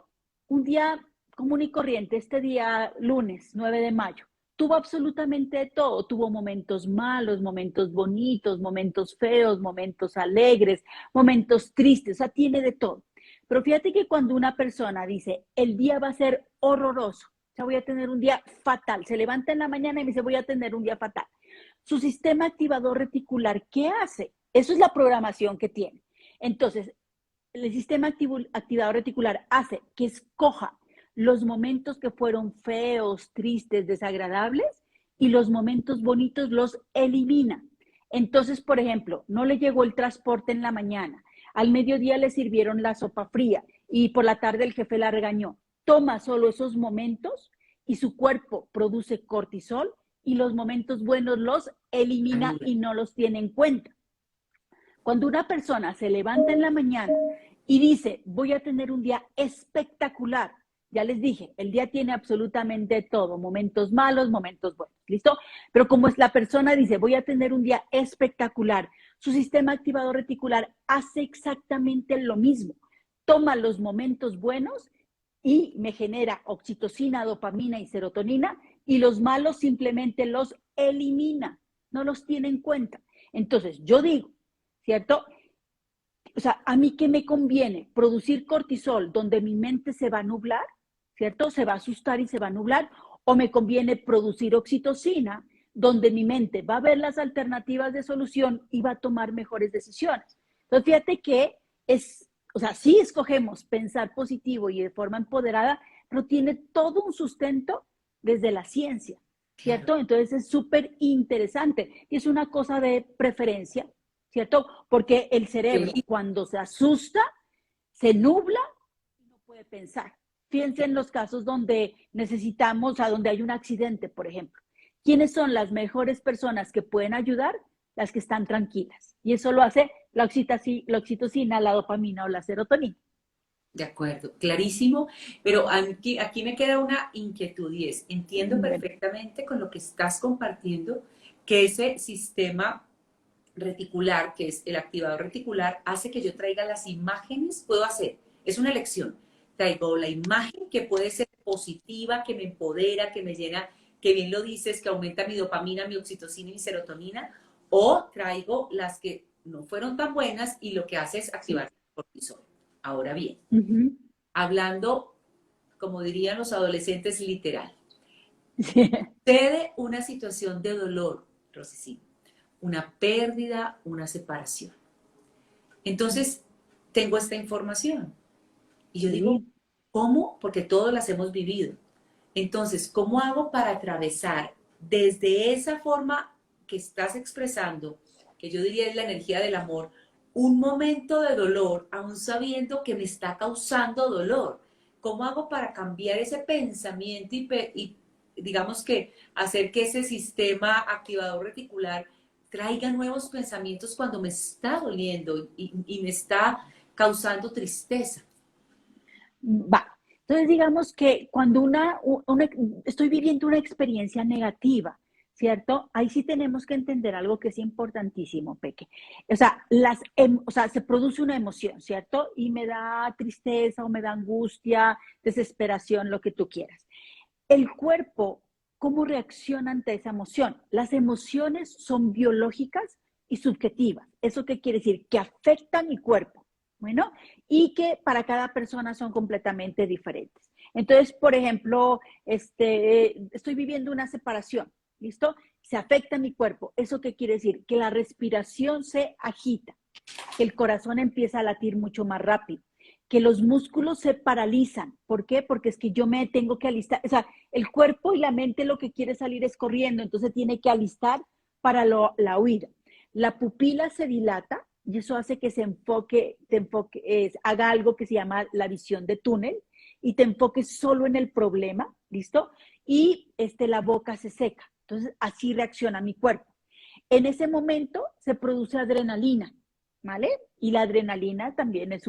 común y corriente, este día lunes 9 de mayo, tuvo absolutamente de todo. Tuvo momentos malos, momentos bonitos, momentos feos, momentos alegres, momentos tristes, o sea, tiene de todo. Pero fíjate que cuando una persona dice, el día va a ser horroroso, o sea, voy a tener un día fatal, se levanta en la mañana y me dice, voy a tener un día fatal. Su sistema activador reticular, ¿qué hace? Eso es la programación que tiene. Entonces, el sistema activador reticular hace que escoja los momentos que fueron feos, tristes, desagradables, y los momentos bonitos los elimina. Entonces, por ejemplo, no le llegó el transporte en la mañana, al mediodía le sirvieron la sopa fría y por la tarde el jefe la regañó. Toma solo esos momentos y su cuerpo produce cortisol y los momentos buenos los elimina y no los tiene en cuenta. Cuando una persona se levanta en la mañana y dice, voy a tener un día espectacular, ya les dije, el día tiene absolutamente todo, momentos malos, momentos buenos, ¿listo? Pero como es la persona dice, voy a tener un día espectacular, su sistema activador reticular hace exactamente lo mismo. Toma los momentos buenos y me genera oxitocina, dopamina y serotonina, y los malos simplemente los elimina, no los tiene en cuenta. Entonces, yo digo, ¿cierto? O sea, ¿a mí qué me conviene? ¿Producir cortisol donde mi mente se va a nublar? ¿Cierto? Se va a asustar y se va a nublar. ¿O me conviene producir oxitocina donde mi mente va a ver las alternativas de solución y va a tomar mejores decisiones? Entonces, fíjate que o sea, sí escogemos pensar positivo y de forma empoderada, pero tiene todo un sustento desde la ciencia, ¿cierto? Entonces es súper interesante y es una cosa de preferencia, ¿cierto? Porque el cerebro cuando se asusta, se nubla y no puede pensar. Fíjense en los casos donde necesitamos, o sea, donde hay un accidente, por ejemplo. ¿Quiénes son las mejores personas que pueden ayudar? Las que están tranquilas. Y eso lo hace la oxitocina, la dopamina o la serotonina.
De acuerdo, clarísimo, pero aquí me queda una inquietud y es, entiendo perfectamente con lo que estás compartiendo que ese sistema reticular, que es el activador reticular, hace que yo traiga las imágenes, puedo hacer, es una elección, traigo la imagen que puede ser positiva, que me empodera, que me llena, que bien lo dices, que aumenta mi dopamina, mi oxitocina y mi serotonina, o traigo las que no fueron tan buenas y lo que hace es activar el cortisol. Ahora bien, hablando, como dirían los adolescentes, literal, sucede una situación de dolor, Rosicín, una pérdida, una separación. Entonces, tengo esta información. Y yo digo, ¿cómo? Porque todos las hemos vivido. Entonces, ¿cómo hago para atravesar desde esa forma que estás expresando, que yo diría es la energía del amor, un momento de dolor, aún sabiendo que me está causando dolor? ¿Cómo hago para cambiar ese pensamiento y digamos que hacer que ese sistema activador reticular traiga nuevos pensamientos cuando me está doliendo y me está causando tristeza?
Va. Entonces, digamos que cuando estoy viviendo una experiencia negativa, ¿cierto? Ahí sí tenemos que entender algo que es importantísimo, Peque. O sea, se produce una emoción, ¿cierto? Y me da tristeza o me da angustia, desesperación, lo que tú quieras. El cuerpo, ¿cómo reacciona ante esa emoción? Las emociones son biológicas y subjetivas. ¿Eso qué quiere decir? Que afectan mi cuerpo. Bueno, y que para cada persona son completamente diferentes. Entonces, por ejemplo, estoy viviendo una separación, ¿listo? Se afecta mi cuerpo. ¿Eso qué quiere decir? Que la respiración se agita, que el corazón empieza a latir mucho más rápido, que los músculos se paralizan. ¿Por qué? Porque es que yo me tengo que alistar. O sea, el cuerpo y la mente lo que quiere salir es corriendo, entonces tiene que alistar para la huida. La pupila se dilata y eso hace que haga algo que se llama la visión de túnel y te enfoques solo en el problema, ¿listo? Y la boca se seca. Entonces, así reacciona mi cuerpo. En ese momento se produce adrenalina, ¿vale? Y la adrenalina también es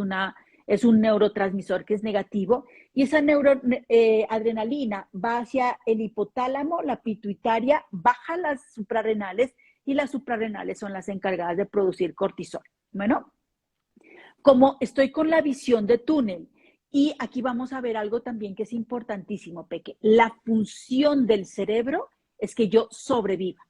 un neurotransmisor que es negativo y esa adrenalina va hacia el hipotálamo, la pituitaria, baja las suprarrenales y las suprarrenales son las encargadas de producir cortisol. Bueno, como estoy con la visión de túnel y aquí vamos a ver algo también que es importantísimo, Peque, la función del cerebro es que yo sobreviva.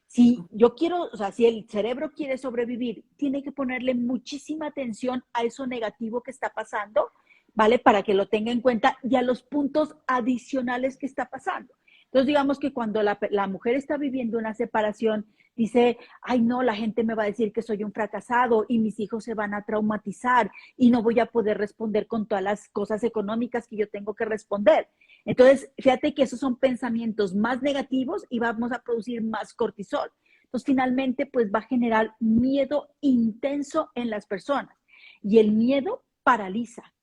Si yo quiero, o sea, si el cerebro quiere sobrevivir, tiene que ponerle muchísima atención a eso negativo que está pasando, ¿vale? Para que lo tenga en cuenta y a los puntos adicionales que está pasando. Entonces, digamos que cuando la mujer está viviendo una separación, dice, ay, no, la gente me va a decir que soy un fracasado y mis hijos se van a traumatizar y no voy a poder responder con todas las cosas económicas que yo tengo que responder. Entonces, fíjate que esos son pensamientos más negativos y vamos a producir más cortisol. Entonces, finalmente, pues va a generar miedo intenso en las personas y el miedo paraliza,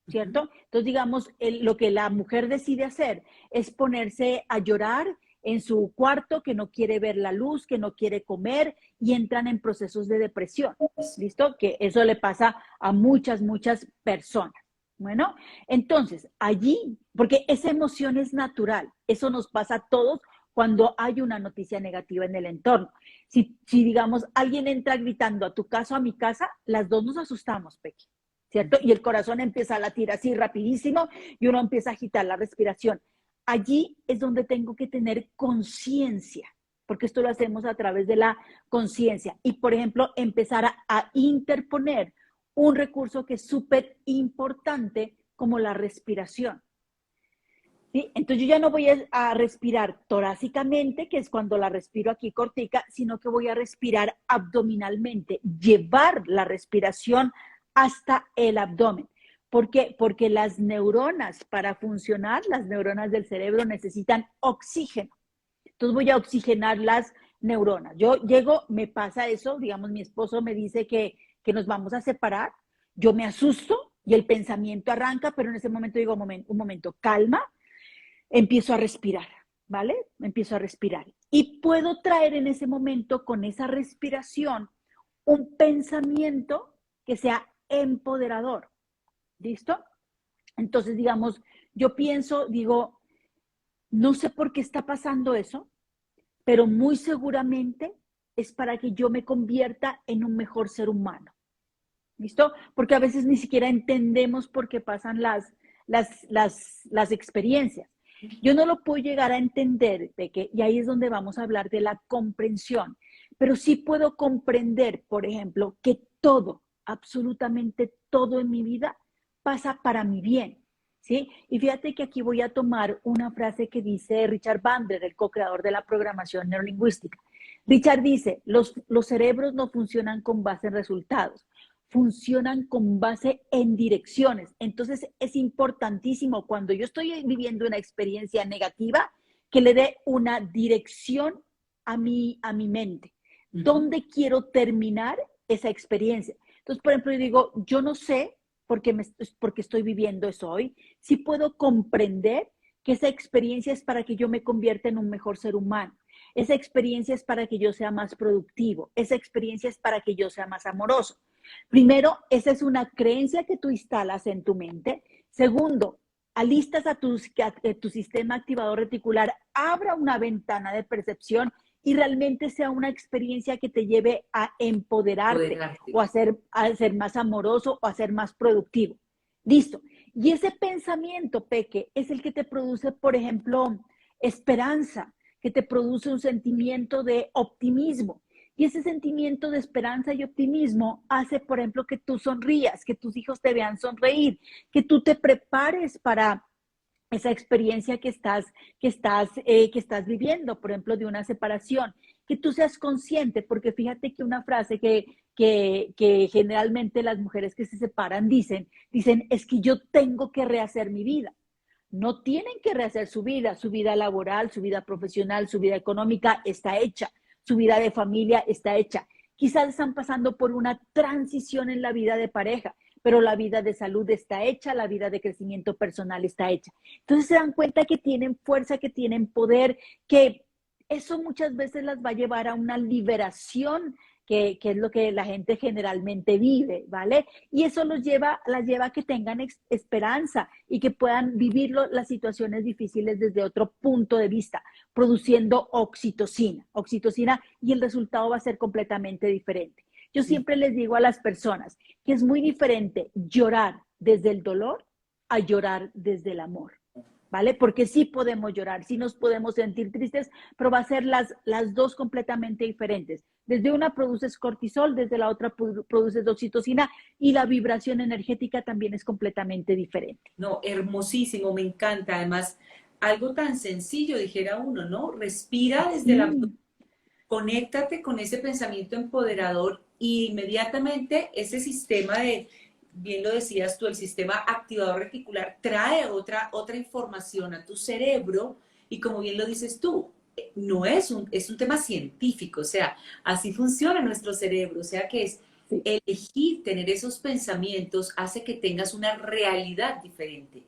¿cierto? Entonces, digamos, lo que la mujer decide hacer es ponerse a llorar en su cuarto, que no quiere ver la luz, que no quiere comer y entran en procesos de depresión, ¿listo? Que eso le pasa a muchas, muchas personas. Bueno, entonces allí, porque esa emoción es natural, eso nos pasa a todos cuando hay una noticia negativa en el entorno. Si digamos, alguien entra gritando a tu casa o a mi casa, las dos nos asustamos, Pequi, ¿cierto? Y el corazón empieza a latir así rapidísimo y uno empieza a agitar la respiración. Allí es donde tengo que tener conciencia, porque esto lo hacemos a través de la conciencia. Y, por ejemplo, empezar a interponer un recurso que es súper importante como la respiración. ¿Sí? Entonces yo ya no voy a respirar torácicamente, que es cuando la respiro aquí cortica, sino que voy a respirar abdominalmente, llevar la respiración hasta el abdomen. ¿Por qué? Porque las neuronas, para funcionar, las neuronas del cerebro necesitan oxígeno. Entonces voy a oxigenar las neuronas. Yo llego, me pasa eso, digamos, mi esposo me dice que nos vamos a separar, yo me asusto y el pensamiento arranca, pero en ese momento digo, un momento, calma, empiezo a respirar, ¿vale? Empiezo a respirar. Y puedo traer en ese momento, con esa respiración, un pensamiento que sea empoderador. ¿Listo? Entonces, digamos, yo pienso, digo, no sé por qué está pasando eso, pero muy seguramente es para que yo me convierta en un mejor ser humano. ¿Listo? Porque a veces ni siquiera entendemos por qué pasan las experiencias. Yo no lo puedo llegar a entender, Peque, y ahí es donde vamos a hablar de la comprensión. Pero sí puedo comprender, por ejemplo, que todo, absolutamente todo en mi vida pasa para mi bien. ¿Sí? Y fíjate que aquí voy a tomar una frase que dice Richard Bandler, el co-creador de la programación neurolingüística. Richard dice, los cerebros no funcionan con base en resultados, funcionan con base en direcciones. Entonces es importantísimo cuando yo estoy viviendo una experiencia negativa que le dé una dirección a mi mente. ¿Dónde quiero terminar esa experiencia? Entonces, por ejemplo, yo digo, yo no sé por qué estoy viviendo eso hoy. Sí puedo comprender que esa experiencia es para que yo me convierta en un mejor ser humano. Esa experiencia es para que yo sea más productivo. Esa experiencia es para que yo sea más amoroso. Primero, esa es una creencia que tú instalas en tu mente. Segundo, alistas a tu sistema activador reticular, abra una ventana de percepción y realmente sea una experiencia que te lleve a empoderarte o a ser más amoroso o a ser más productivo. Listo. Y ese pensamiento, Peque, es el que te produce, por ejemplo, esperanza, que te produce un sentimiento de optimismo. Y ese sentimiento de esperanza y optimismo hace, por ejemplo, que tú sonrías, que tus hijos te vean sonreír, que tú te prepares para esa experiencia que estás viviendo, por ejemplo, de una separación, que tú seas consciente, porque fíjate que una frase que generalmente las mujeres que se separan dicen, es que yo tengo que rehacer mi vida. No tienen que rehacer su vida laboral, su vida profesional, su vida económica está hecha, su vida de familia está hecha. Quizás están pasando por una transición en la vida de pareja, pero la vida de salud está hecha, la vida de crecimiento personal está hecha. Entonces se dan cuenta que tienen fuerza, que tienen poder, que eso muchas veces las va a llevar a una liberación que es lo que la gente generalmente vive, ¿vale? Y eso las lleva a que tengan esperanza y que puedan vivir las situaciones difíciles desde otro punto de vista, produciendo oxitocina, y el resultado va a ser completamente diferente. Yo siempre les digo a las personas que es muy diferente llorar desde el dolor a llorar desde el amor. ¿Vale? Porque sí podemos llorar, sí nos podemos sentir tristes, pero va a ser las dos completamente diferentes. Desde una produces cortisol, desde la otra produces oxitocina y la vibración energética también es completamente diferente.
No, hermosísimo, me encanta. Además, algo tan sencillo, dijera uno, ¿no? Respira desde la... Conéctate con ese pensamiento empoderador y inmediatamente ese sistema de, bien lo decías tú, el sistema activador reticular trae otra información a tu cerebro y como bien lo dices tú, no es un tema científico, o sea, así funciona nuestro cerebro, o sea que es elegir tener esos pensamientos hace que tengas una realidad diferente.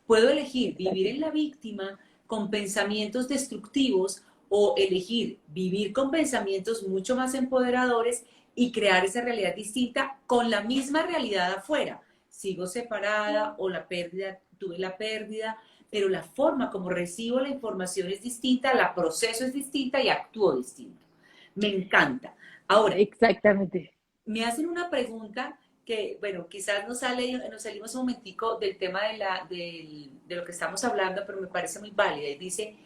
Puedo elegir vivir en la víctima con pensamientos destructivos o elegir vivir con pensamientos mucho más empoderadores y crear esa realidad distinta con la misma realidad afuera. Sigo separada o tuve la pérdida, pero la forma como recibo la información es distinta, la proceso es distinta y actúo distinto. Me encanta. Ahora,
exactamente.
Me hacen una pregunta que, bueno, quizás nos salimos un momentico del tema de lo que estamos hablando, pero me parece muy válida. Y dice,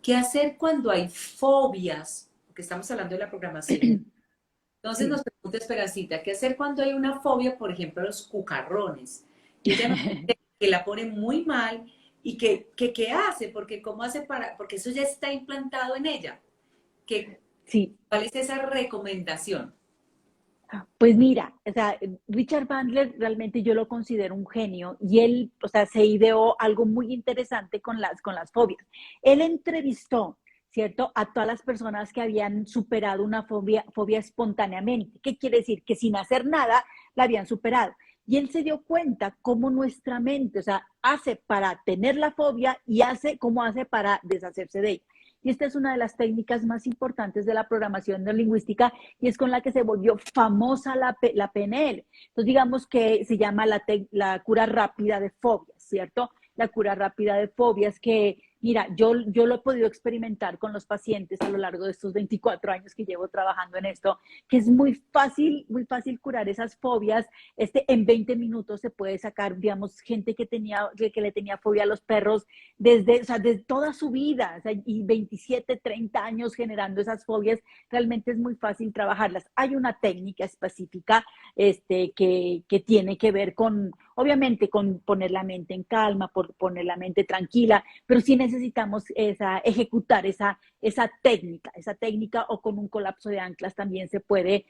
¿qué hacer cuando hay fobias? Porque estamos hablando de la programación. Entonces nos pregunta Esperancita, ¿qué hacer cuando hay una fobia, por ejemplo, a los cucarrones? Y ella nos dice que la pone muy mal y ¿qué hace? Porque ¿cómo hace porque eso ya está implantado en ella. ¿Cuál es esa recomendación?
Pues mira, o sea, Richard Bandler realmente yo lo considero un genio y él, o sea, se ideó algo muy interesante con las fobias. Él entrevistó, ¿cierto?, a todas las personas que habían superado una fobia espontáneamente. ¿Qué quiere decir? Que sin hacer nada la habían superado. Y él se dio cuenta cómo nuestra mente, o sea, hace para tener la fobia y cómo hace para deshacerse de ella. Y esta es una de las técnicas más importantes de la programación neurolingüística y es con la que se volvió famosa la PNL. Entonces, digamos que se llama la cura rápida de fobias, ¿cierto? La cura rápida de fobias que, mira, yo lo he podido experimentar con los pacientes a lo largo de estos 24 años que llevo trabajando en esto, que es muy fácil curar esas fobias. En 20 minutos se puede sacar, digamos, gente que le tenía fobia a los perros desde toda su vida, o sea, y 27, 30 años generando esas fobias, realmente es muy fácil trabajarlas. Hay una técnica específica que tiene que ver con, Obviamente con poner la mente en calma, por poner la mente tranquila, pero sí necesitamos ejecutar esa técnica o con un colapso de anclas también se puede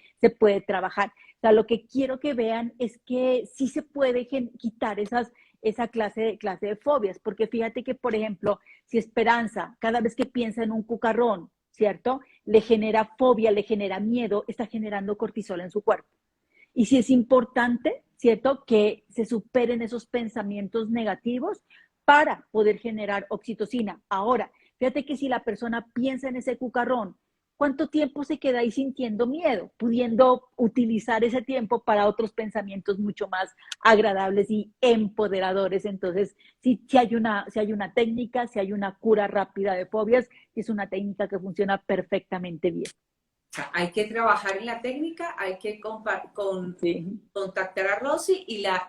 trabajar. O sea, lo que quiero que vean es que sí se puede quitar esa clase de fobias, porque fíjate que, por ejemplo, si Esperanza, cada vez que piensa en un cucarrón, ¿cierto? Le genera fobia, le genera miedo, está generando cortisol en su cuerpo. Y si es importante, ¿cierto? Que se superen esos pensamientos negativos para poder generar oxitocina. Ahora, fíjate que si la persona piensa en ese cucarrón, ¿cuánto tiempo se queda ahí sintiendo miedo? Pudiendo utilizar ese tiempo para otros pensamientos mucho más agradables y empoderadores. Entonces, si hay una técnica, si hay una cura rápida de fobias, es una técnica que funciona perfectamente bien.
Sea, hay que trabajar en la técnica, hay que
Sí.
contactar a Rosy y la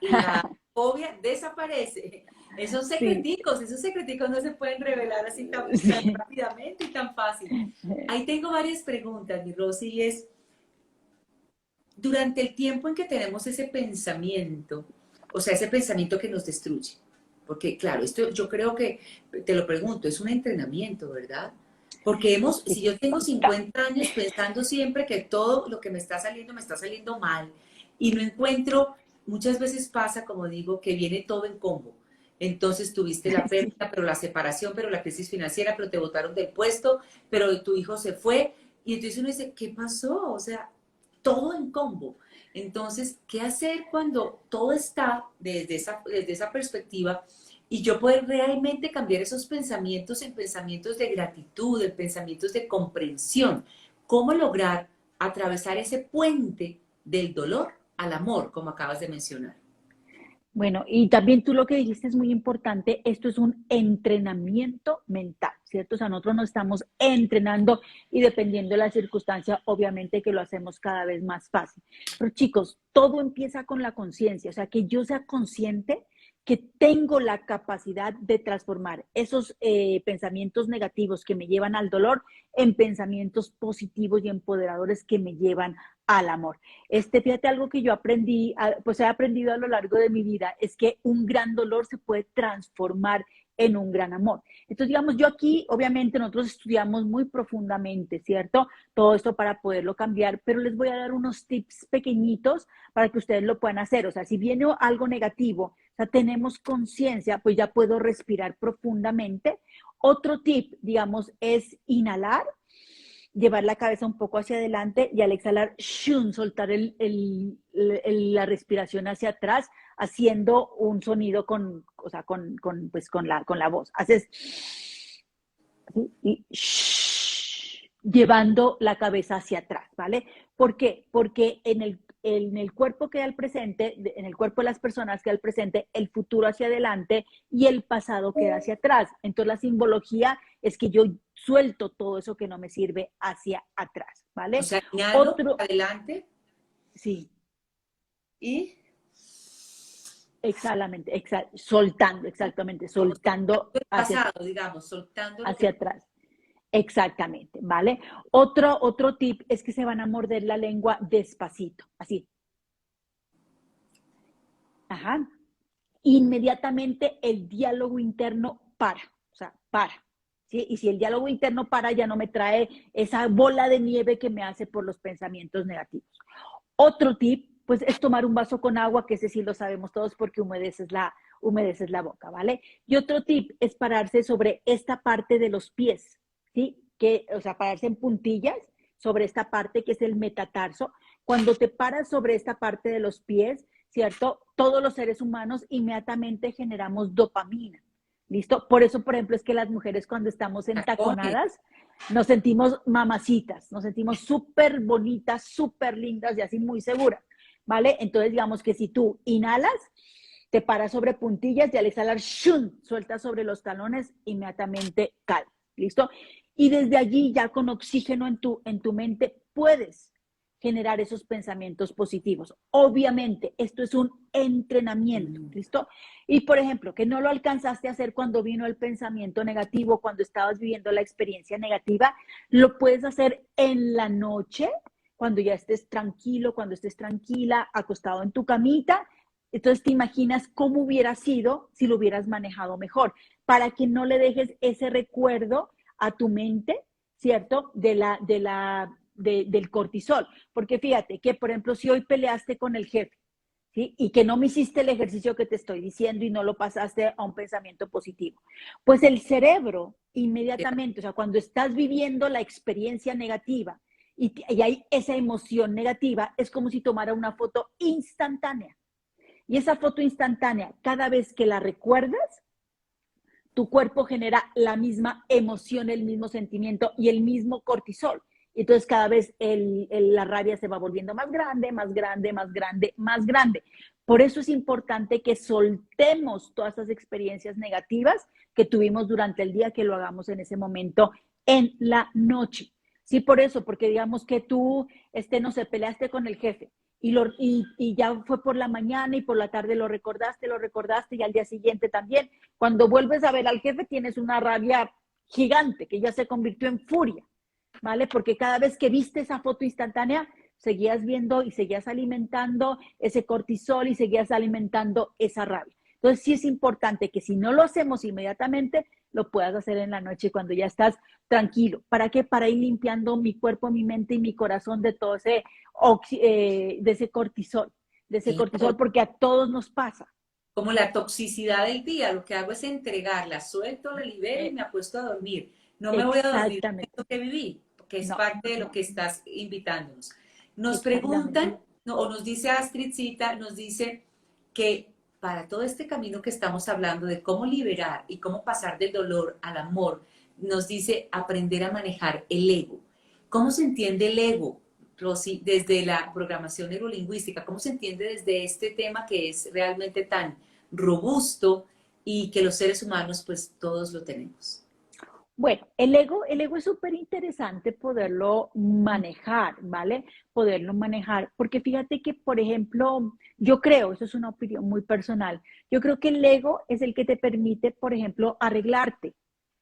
fobia desaparece.
Sí,
Esos secreticos no se pueden revelar así tan
sí.
rápidamente y tan fácil. Ahí tengo varias preguntas, mi Rosy, y es, durante el tiempo en que tenemos ese pensamiento, o sea, ese pensamiento que nos destruye, porque claro, esto yo creo que, te lo pregunto, es un entrenamiento, ¿verdad? Porque si yo tengo 50 años pensando siempre que todo lo que me está saliendo mal, y no encuentro, muchas veces pasa, como digo, que viene todo en combo. Entonces tuviste la
Sí.
pérdida, pero la separación, pero la crisis financiera, pero te botaron del puesto, pero tu hijo se fue, y entonces uno dice, ¿qué pasó? O sea, todo en combo. Entonces, ¿qué hacer cuando todo está desde esa perspectiva y yo poder realmente cambiar esos pensamientos en pensamientos de gratitud, en pensamientos de comprensión? ¿Cómo lograr atravesar ese puente del dolor al amor, como acabas de mencionar?
Bueno, y también tú lo que dijiste es muy importante, esto es un entrenamiento mental, ¿cierto? O sea, nosotros nos estamos entrenando y dependiendo de la circunstancia, obviamente que lo hacemos cada vez más fácil. Pero chicos, todo empieza con la conciencia, o sea, que yo sea consciente que tengo la capacidad de transformar esos pensamientos negativos que me llevan al dolor en pensamientos positivos y empoderadores que me llevan al amor. Fíjate, algo que yo aprendí, pues he aprendido a lo largo de mi vida, es que un gran dolor se puede transformar en un gran amor. Entonces, digamos, yo aquí, obviamente, nosotros estudiamos muy profundamente, ¿cierto? Todo esto para poderlo cambiar, pero les voy a dar unos tips pequeñitos para que ustedes lo puedan hacer. O sea, si viene algo negativo, o sea, tenemos conciencia, pues ya puedo respirar profundamente. Otro tip, digamos, es inhalar, llevar la cabeza un poco hacia adelante y al exhalar, shun, soltar la respiración hacia atrás, haciendo un sonido o sea, pues con la voz. Haces ¿sí? Y llevando la cabeza hacia atrás, ¿vale? ¿Por qué? Porque en el cuerpo queda el presente, en el cuerpo de las personas queda el presente, el futuro hacia adelante y el pasado queda hacia atrás. Entonces la simbología es que yo suelto todo eso que no me sirve hacia atrás,
O
¿vale?
sea, inhalo,
Otro,
adelante
sí,
y
soltando, exactamente,
como soltando
soltando
el pasado, digamos, soltando lo que...
hacia atrás. Exactamente, ¿vale? Otro tip es que se van a morder la lengua despacito, así. Ajá. Inmediatamente el diálogo interno para, o sea, para. ¿Sí? Y si el diálogo interno para, ya no me trae esa bola de nieve que me hace por los pensamientos negativos. Otro tip, pues, es tomar un vaso con agua, que ese sí lo sabemos todos porque humedeces la boca, ¿vale? Y otro tip es pararse sobre esta parte de los pies, ¿sí? O sea, pararse en puntillas sobre esta parte que es el metatarso. Cuando te paras sobre esta parte de los pies, ¿cierto? Todos los seres humanos inmediatamente generamos dopamina. ¿Listo? Por eso, por ejemplo, es que las mujeres cuando estamos
Tacones.
entaconadas nos sentimos mamacitas, nos sentimos súper bonitas, súper lindas y así muy seguras, ¿vale? Entonces, digamos que si tú inhalas, te paras sobre puntillas y al exhalar, ¡shun! Sueltas sobre los talones, inmediatamente calma, ¿listo? Y desde allí, ya con oxígeno en tu mente, puedes generar esos pensamientos positivos. Obviamente, esto es un entrenamiento, ¿listo? Y por ejemplo, que no lo alcanzaste a hacer cuando vino el pensamiento negativo, cuando estabas viviendo la experiencia negativa, lo puedes hacer en la noche, cuando ya estés tranquilo, cuando estés tranquila, acostado en tu camita, Entonces te imaginas cómo hubiera sido si lo hubieras manejado mejor, para que no le dejes ese recuerdo a tu mente, ¿cierto? Del cortisol. Porque fíjate que, por ejemplo, si hoy peleaste con el jefe, ¿sí? Y que no me hiciste el ejercicio que te estoy diciendo y no lo pasaste a un pensamiento positivo. Pues el cerebro inmediatamente, o sea, cuando estás viviendo la experiencia negativa y hay esa emoción negativa, es como si tomara una foto instantánea. Y esa foto instantánea, cada vez que la recuerdas, tu cuerpo genera la misma emoción, el mismo sentimiento y el mismo cortisol. Y entonces cada vez la rabia se va volviendo más grande, más grande, más grande, más grande. Por eso es importante que soltemos todas esas experiencias negativas que tuvimos durante el día, que lo hagamos en ese momento, en la noche. Sí, por eso, porque digamos que tú, no sé, peleaste con el jefe y ya fue por la mañana y por la tarde lo recordaste y al día siguiente también. Cuando vuelves a ver al jefe tienes una rabia gigante que ya se convirtió en furia, ¿vale? Porque cada vez que viste esa foto instantánea, seguías viendo y seguías alimentando ese cortisol y seguías alimentando esa rabia. Entonces sí es importante que si no lo hacemos inmediatamente, lo puedas hacer en la noche cuando ya estás tranquilo. ¿Para qué? Para ir limpiando mi cuerpo, mi mente y mi corazón de todo de ese cortisol,
Claro,
porque a todos nos pasa.
como la toxicidad del día, lo que hago es entregarla, suelto, la libero y
Eh,
me acuesto a dormir. No me voy a dormir con
exactamente.
esto que viví, que es
No,
parte de lo
no,
que estás invitándonos. Nos
exactamente.
preguntan, o nos dice Astridcita, nos dice que para todo este camino que estamos hablando de cómo liberar y cómo pasar del dolor al amor, nos dice aprender a manejar el ego. ¿Cómo se entiende el ego, Rosy, desde la programación neurolingüística? ¿Cómo se entiende desde este tema que es realmente tan robusto y que los seres humanos pues todos lo tenemos?
Bueno, el ego es súper interesante poderlo manejar, ¿vale? Poderlo manejar, porque fíjate que, por ejemplo, yo creo, eso es una opinión muy personal, yo creo que el ego es el que te permite, por ejemplo, arreglarte,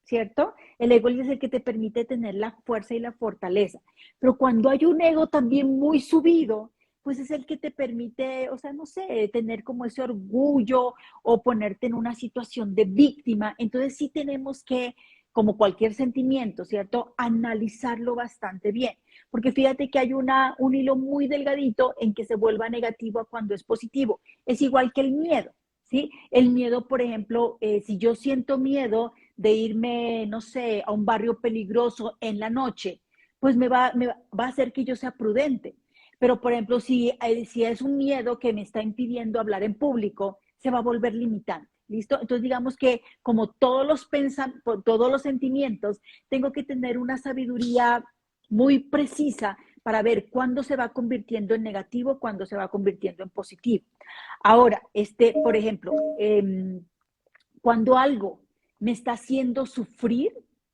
¿cierto? El ego es el que te permite tener la fuerza y la fortaleza, pero cuando hay un ego también muy subido, pues es el que te permite, o sea, no sé, tener como ese orgullo o ponerte en una situación de víctima. Entonces sí tenemos que como cualquier sentimiento, ¿cierto? Analizarlo bastante bien, porque fíjate que hay un hilo muy delgadito en que se vuelva negativo a cuando es positivo. Es igual que el miedo, ¿sí? El miedo, por ejemplo, si yo siento miedo de irme, no sé, a un barrio peligroso en la noche, pues va a hacer que yo sea prudente. Pero, por ejemplo, si es un miedo que me está impidiendo hablar en público, se va a volver limitante. ¿Listo? Entonces, digamos que como todos los sentimientos, tengo que tener una sabiduría muy precisa para ver cuándo se va convirtiendo en negativo, cuándo se va convirtiendo en positivo. Ahora, por ejemplo, cuando algo me está haciendo sufrir,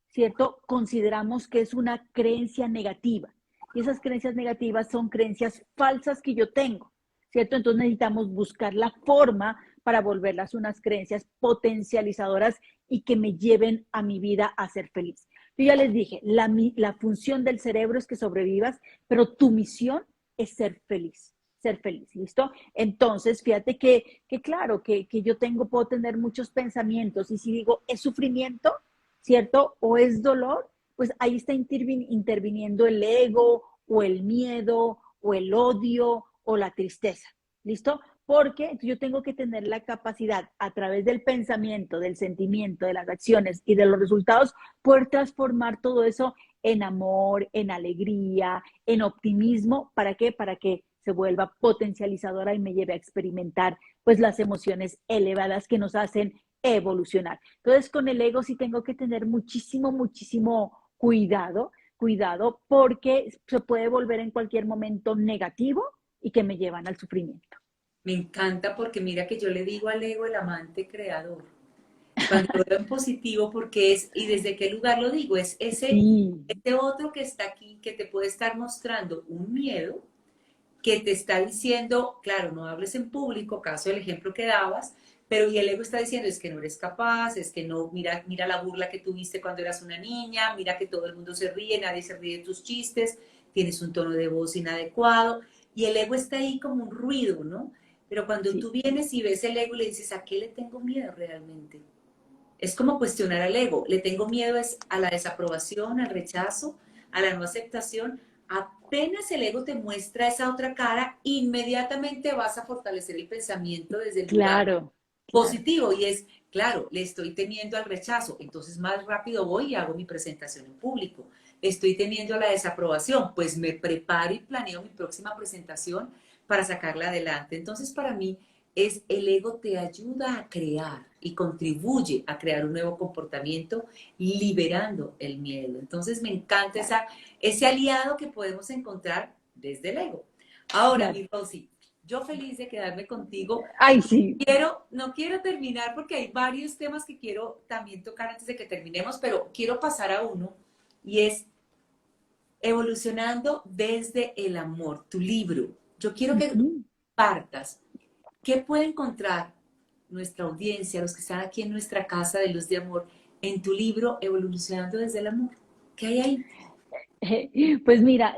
¿cierto? Consideramos que es una creencia negativa. Y esas creencias negativas son creencias falsas que yo tengo, ¿cierto? Entonces necesitamos buscar la forma para volverlas unas creencias potencializadoras y que me lleven a mi vida a ser feliz. Yo ya les dije, la función del cerebro es que sobrevivas, pero tu misión es ser feliz, ¿listo? Entonces, fíjate que claro, que yo puedo tener muchos pensamientos y si digo, es sufrimiento, ¿cierto? O es dolor, pues ahí está interviniendo el ego o el miedo o el odio o la tristeza, ¿listo? Porque yo tengo que tener la capacidad a través del pensamiento, del sentimiento, de las acciones y de los resultados, poder transformar todo eso en amor, en alegría, en optimismo. ¿Para qué? Para que se vuelva potencializadora y me lleve a experimentar pues las emociones elevadas que nos hacen evolucionar. Entonces con el ego sí tengo que tener muchísimo, muchísimo cuidado porque se puede volver en cualquier momento negativo y que me llevan al sufrimiento.
Me encanta porque mira que yo le digo al ego el amante creador. Cuando lo veo en positivo, porque es, y desde qué lugar lo digo, es
Sí,
ese otro que está aquí, que te puede estar mostrando un miedo, que te está diciendo, claro, no hables en público, caso del ejemplo que dabas, pero y el ego está diciendo, es que no eres capaz, es que no, mira la burla que tuviste cuando eras una niña, mira que todo el mundo se ríe, nadie se ríe de tus chistes, tienes un tono de voz inadecuado, y el ego está ahí como un ruido, ¿no? Pero cuando
sí,
tú vienes y ves el ego y le dices, ¿a qué le tengo miedo realmente? Es como cuestionar al ego. Le tengo miedo es a la desaprobación, al rechazo, a la no aceptación. Apenas el ego te muestra esa otra cara, inmediatamente vas a fortalecer el pensamiento desde el lugar
claro, claro.
positivo y es, claro, le estoy temiendo al rechazo, entonces más rápido voy y hago mi presentación en público. Estoy teniendo la desaprobación, pues me preparo y planeo mi próxima presentación para sacarla adelante. Entonces, para mí, es el ego te ayuda a crear y contribuye a crear un nuevo comportamiento liberando el miedo. Entonces, me encanta
Claro,
ese aliado que podemos encontrar desde el ego. Ahora,
claro.
mi Rosy, yo feliz de quedarme contigo.
Ay, sí.
No quiero terminar porque hay varios temas que quiero también tocar antes de que terminemos, pero quiero pasar a uno y es evolucionando desde el amor, tu libro. Yo quiero que
Ujú.
partas. ¿Qué puede encontrar nuestra audiencia, los que están aquí en nuestra casa de luz de amor, en tu libro Evolucionando desde el amor? ¿Qué hay ahí?
Pues mira,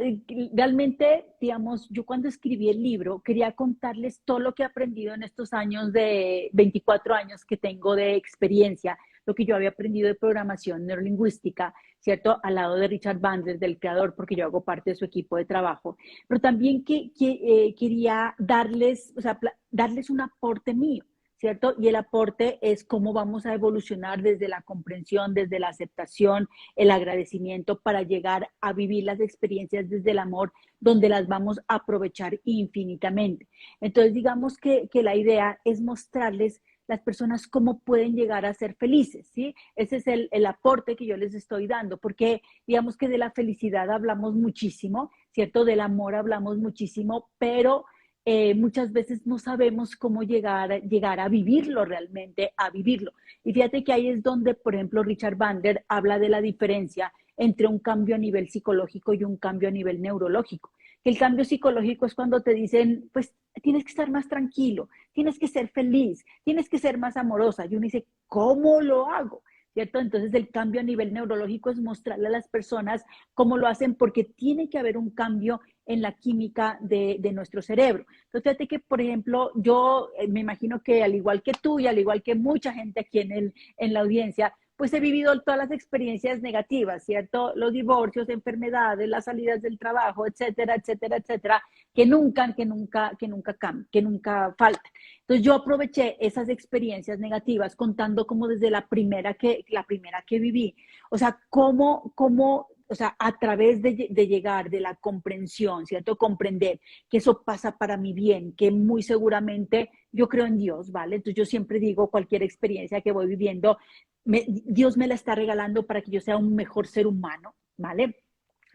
realmente, digamos, yo cuando escribí el libro quería contarles todo lo que he aprendido en estos años de 24 años que tengo de experiencia, lo que yo había aprendido de programación neurolingüística, ¿cierto? Al lado de Richard Bandler, del creador, porque yo hago parte de su equipo de trabajo, pero también quería darles, o sea, darles un aporte mío. ¿Cierto? Y el aporte es cómo vamos a evolucionar desde la comprensión, desde la aceptación, el agradecimiento para llegar a vivir las experiencias desde el amor, donde las vamos a aprovechar infinitamente. Entonces, digamos que la idea es mostrarles las personas cómo pueden llegar a ser felices, ¿sí? Ese es el aporte que yo les estoy dando, porque digamos que de la felicidad hablamos muchísimo, ¿cierto? Del amor hablamos muchísimo, pero muchas veces no sabemos cómo llegar a vivirlo realmente, a vivirlo. Y fíjate que ahí es donde, por ejemplo, Richard Bandler habla de la diferencia entre un cambio a nivel psicológico y un cambio a nivel neurológico. Que el cambio psicológico es cuando te dicen, pues tienes que estar más tranquilo, tienes que ser feliz, tienes que ser más amorosa. Y uno dice, ¿cómo lo hago? ¿Cierto? Entonces el cambio a nivel neurológico es mostrarle a las personas cómo lo hacen porque tiene que haber un cambio en la química de nuestro cerebro. Entonces, fíjate que, por ejemplo, yo me imagino que al igual que tú y al igual que mucha gente aquí en la audiencia, pues he vivido todas las experiencias negativas, ¿cierto? Los divorcios, enfermedades, las salidas del trabajo, etcétera, etcétera, etcétera, que nunca faltan. Entonces yo aproveché esas experiencias negativas contando como desde la primera que viví, o sea, o sea, a través de llegar de la comprensión, ¿cierto? Comprender que eso pasa para mi bien, que muy seguramente yo creo en Dios, ¿vale? Entonces yo siempre digo, cualquier experiencia que voy viviendo, Dios me la está regalando para que yo sea un mejor ser humano, ¿vale?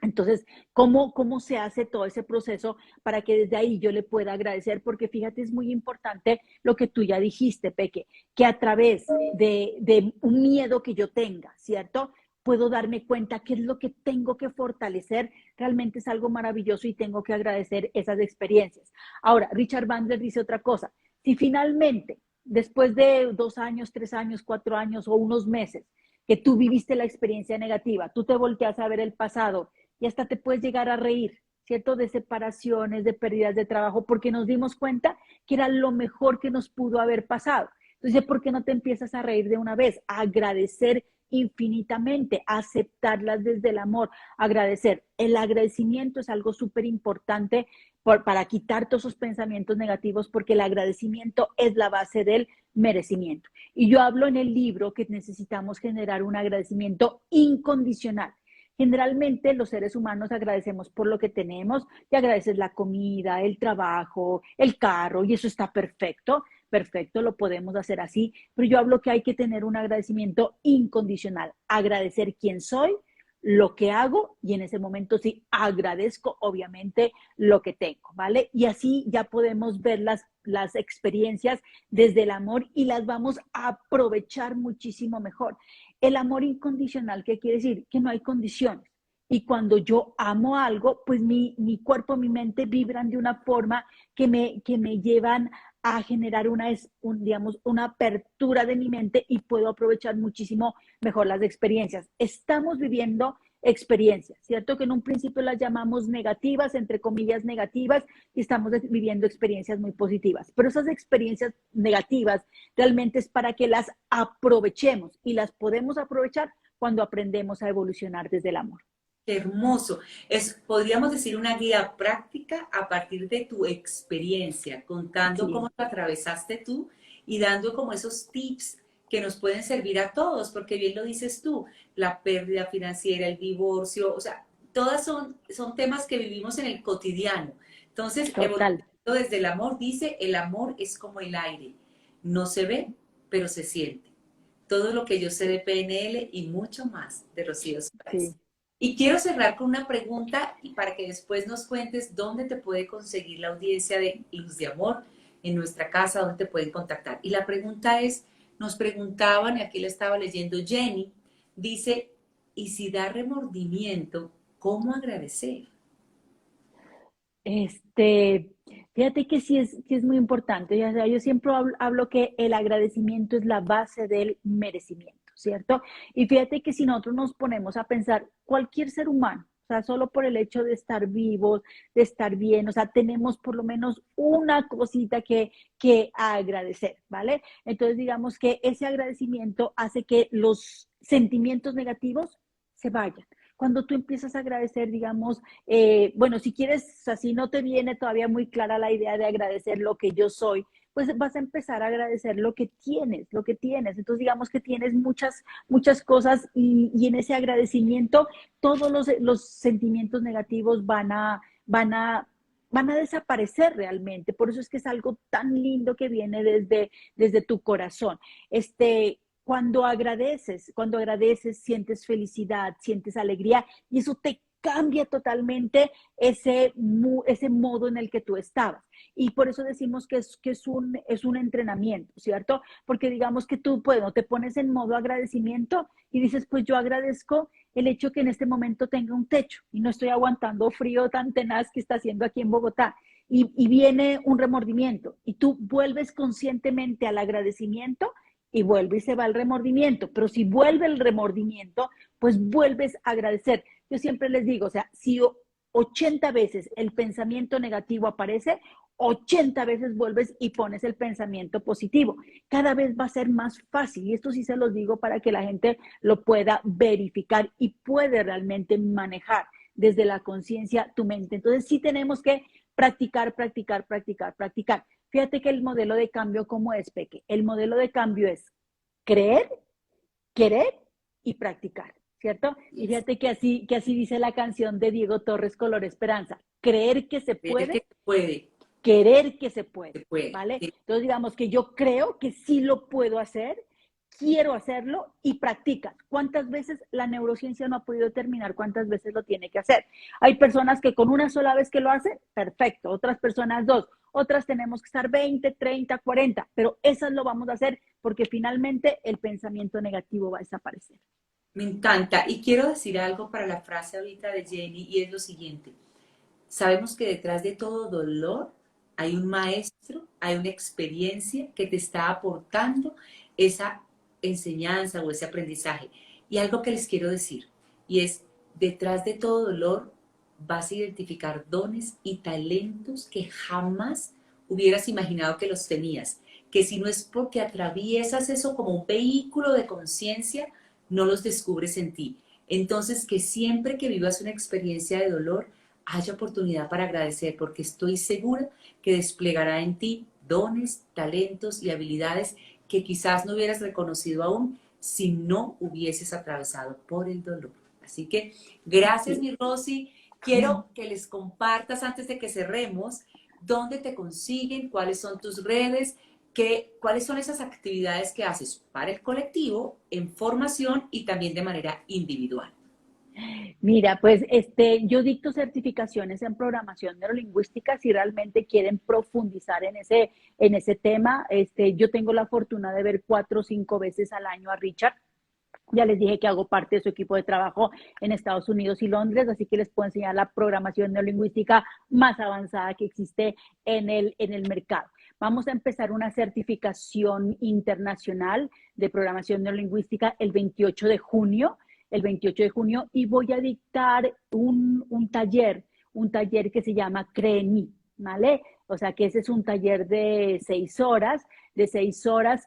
Entonces, ¿cómo se hace todo ese proceso para que desde ahí yo le pueda agradecer? Porque fíjate, es muy importante lo que tú ya dijiste, Peque, que a través de un miedo que yo tenga, ¿cierto? Puedo darme cuenta qué es lo que tengo que fortalecer. Realmente es algo maravilloso y tengo que agradecer esas experiencias. Ahora, Richard Bandler dice otra cosa. Si finalmente, después de 2 años, 3 años, 4 años o unos meses, que tú viviste la experiencia negativa, tú te volteas a ver el pasado y hasta te puedes llegar a reír, ¿cierto? De separaciones, de pérdidas de trabajo, porque nos dimos cuenta que era lo mejor que nos pudo haber pasado. Entonces, ¿por qué no te empiezas a reír de una vez? A agradecer infinitamente, a aceptarlas desde el amor, agradecer. El agradecimiento es algo súper importante para quitar todos esos pensamientos negativos, porque el agradecimiento es la base del merecimiento. Y yo hablo en el libro que necesitamos generar un agradecimiento incondicional. Generalmente los seres humanos agradecemos por lo que tenemos, y agradeces la comida, el trabajo, el carro, y eso está perfecto, perfecto, lo podemos hacer así, pero yo hablo que hay que tener un agradecimiento incondicional, agradecer quién soy, lo que hago, y en ese momento sí agradezco obviamente lo que tengo, ¿vale? Y así ya podemos ver las experiencias desde el amor y las vamos a aprovechar muchísimo mejor. El amor incondicional, ¿qué quiere decir? Que no hay condiciones. Y cuando yo amo algo, pues mi cuerpo, mi mente vibran de una forma que me llevan a generar digamos, una apertura de mi mente y puedo aprovechar muchísimo mejor las experiencias. Estamos viviendo experiencias, ¿cierto? Que en un principio las llamamos negativas, entre comillas negativas, y estamos viviendo experiencias muy positivas. Pero esas experiencias negativas realmente es para que las aprovechemos y las podemos aprovechar cuando aprendemos a evolucionar desde el amor.
Qué hermoso. Podríamos decir, una guía práctica a partir de tu experiencia, contando cómo
Sí,
lo atravesaste tú y dando como esos tips que nos pueden servir a todos, porque bien lo dices tú, la pérdida financiera, el divorcio, o sea, todas son temas que vivimos en el cotidiano. Entonces,
total.
evolucionando desde el amor, dice, el amor es como el aire, no se ve, pero se siente. Todo lo que yo sé de PNL y mucho más de Rocío Suárez.
Sí.
Y quiero cerrar con una pregunta y para que después nos cuentes dónde te puede conseguir la audiencia de Luz de Amor en nuestra casa, dónde te pueden contactar. Y la pregunta es, nos preguntaban, y aquí la estaba leyendo Jenny, dice, ¿y si da remordimiento, cómo agradecer?
Este, fíjate que sí es muy importante. O sea, yo siempre hablo que el agradecimiento es la base del merecimiento, ¿cierto? Y fíjate que si nosotros nos ponemos a pensar, cualquier ser humano, o sea, solo por el hecho de estar vivos, de estar bien, o sea, tenemos por lo menos una cosita que agradecer, ¿vale? Entonces, digamos que ese agradecimiento hace que los sentimientos negativos se vayan. Cuando tú empiezas a agradecer, digamos, bueno, si quieres, así no te viene todavía muy clara la idea de agradecer lo que yo soy, pues vas a empezar a agradecer lo que tienes, lo que tienes. Entonces, digamos que tienes muchas cosas y en ese agradecimiento todos los sentimientos negativos van a desaparecer realmente. Por eso es que es algo tan lindo que viene desde tu corazón. Cuando agradeces, sientes felicidad, sientes alegría y eso te cambia totalmente ese modo en el que tú estabas. Y por eso decimos es un entrenamiento, ¿cierto? Porque digamos que tú, pues, no te pones en modo agradecimiento y dices, pues yo agradezco el hecho que en este momento tenga un techo y no estoy aguantando frío tan tenaz que está haciendo aquí en Bogotá. Y viene un remordimiento y tú vuelves conscientemente al agradecimiento y vuelve y se va el remordimiento. Pero si vuelve el remordimiento, pues vuelves a agradecer. Yo siempre les digo, o sea, si 80 veces el pensamiento negativo aparece, 80 veces vuelves y pones el pensamiento positivo. Cada vez va a ser más fácil y esto sí se los digo para que la gente lo pueda verificar y puede realmente manejar desde la conciencia tu mente. Entonces sí tenemos que practicar, practicar, practicar, practicar. Fíjate que el modelo de cambio, ¿cómo es, Peque? El modelo de cambio es creer, querer y practicar, ¿cierto? Y
Yes.
fíjate que así dice la canción de Diego Torres, Color Esperanza. Creer que se
Creer que
puede,
se puede,
querer que se puede,
se puede.
¿vale?
Sí.
Entonces digamos que yo creo que sí lo puedo hacer, quiero hacerlo y practicas. ¿Cuántas veces la neurociencia no ha podido determinar cuántas veces lo tiene que hacer? Hay personas que con una sola vez que lo hacen, perfecto. Otras personas dos. Otras tenemos que estar 20, 30, 40. Pero esas lo vamos a hacer porque finalmente el pensamiento negativo va a desaparecer.
Me encanta. Y quiero decir algo para la frase ahorita de Jenny y es lo siguiente. Sabemos que detrás de todo dolor hay un maestro, hay una experiencia que te está aportando esa enseñanza o ese aprendizaje. Y algo que les quiero decir, y es, detrás de todo dolor vas a identificar dones y talentos que jamás hubieras imaginado que los tenías, que si no es porque atraviesas eso como un vehículo de conciencia, no los descubres en ti. Entonces, que siempre que vivas una experiencia de dolor, haya oportunidad para agradecer, porque estoy segura que desplegará en ti dones, talentos y habilidades que quizás no hubieras reconocido aún si no hubieses atravesado por el dolor. Así que gracias,
Sí.
mi Rosy. Quiero que les compartas antes de que cerremos dónde te consiguen, cuáles son tus redes, cuáles son esas actividades que haces para el colectivo en formación y también de manera individual.
Mira, pues yo dicto certificaciones en programación neurolingüística si realmente quieren profundizar en ese tema. Yo tengo la fortuna de ver 4 o 5 veces al año a Richard. Ya les dije que hago parte de su equipo de trabajo en Estados Unidos y Londres, así que les puedo enseñar la programación neurolingüística más avanzada que existe en el mercado. Vamos a empezar una certificación internacional de programación neurolingüística el 28 de junio. el 28 de junio, y voy a dictar un taller que se llama Creeni, ¿vale? O sea, que ese es un taller de 6 horas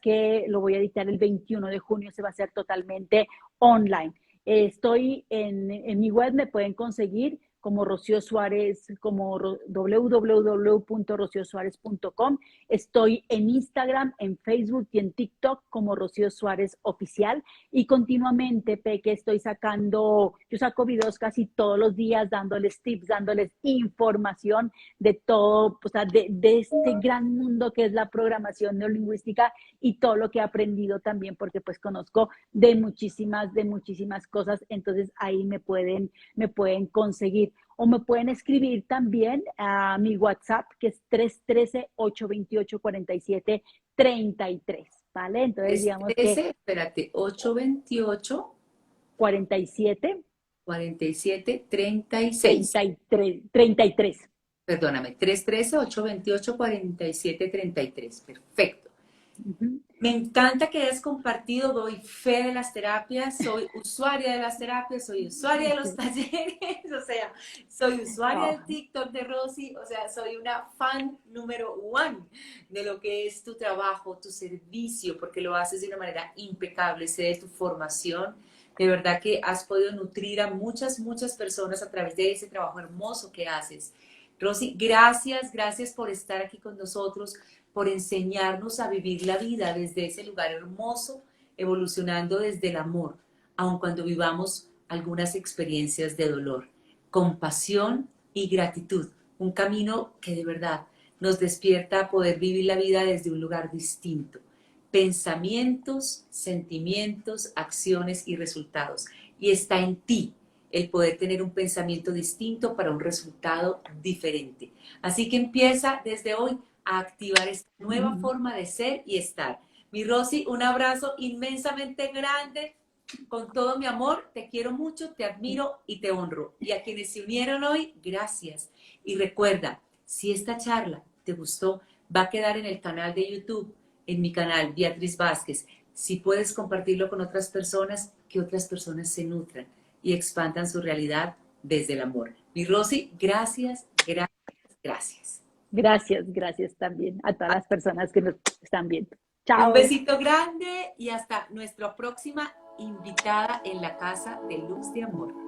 que lo voy a dictar el 21 de junio, se va a hacer totalmente online. Estoy en mi web, me pueden conseguir como Rocío Suárez, como www.rociosuarez.com. Estoy en Instagram, en Facebook y en TikTok como Rocío Suárez Oficial. Y continuamente, Peque, yo saco videos casi todos los días dándoles tips, dándoles información de todo, o sea, de este gran mundo que es la programación neurolingüística y todo lo que he aprendido también, porque pues conozco de muchísimas cosas. Entonces ahí me pueden conseguir. O me pueden escribir también a mi WhatsApp, que es 313-828-4733, ¿vale? Entonces, digamos que
13, espérate, 828
47
47 36.
33.
Perdóname, 313-828-4733. Perfecto.
Uh-huh.
Me encanta que hayas compartido, doy fe de las terapias, soy usuaria de las terapias, soy usuaria de los talleres, o sea, soy usuaria del TikTok de Rosy, o sea, soy una fan número 1 de lo que es tu trabajo, tu servicio, porque lo haces de una manera impecable, sé de tu formación, de verdad que has podido nutrir a muchas personas a través de ese trabajo hermoso que haces. Rosy, gracias por estar aquí con nosotros, por enseñarnos a vivir la vida desde ese lugar hermoso, evolucionando desde el amor, aun cuando vivamos algunas experiencias de dolor. Compasión y gratitud, un camino que de verdad nos despierta a poder vivir la vida desde un lugar distinto. Pensamientos, sentimientos, acciones y resultados. Y está en ti el poder tener un pensamiento distinto para un resultado diferente. Así que empieza desde hoy a activar esta nueva forma de ser y estar. Mi Rosy, un abrazo inmensamente grande, con todo mi amor, te quiero mucho, te admiro y te honro. Y a quienes se unieron hoy, gracias. Y recuerda, si esta charla te gustó, va a quedar en el canal de YouTube, en mi canal, Beatriz Vázquez. Si puedes compartirlo con otras personas, que otras personas se nutran y expandan su realidad desde el amor. Mi Rosy, gracias.
Gracias también a todas las personas que nos están viendo.
Un
Chao.
besito grande y hasta nuestra próxima invitada en la Casa de Luz de Amor.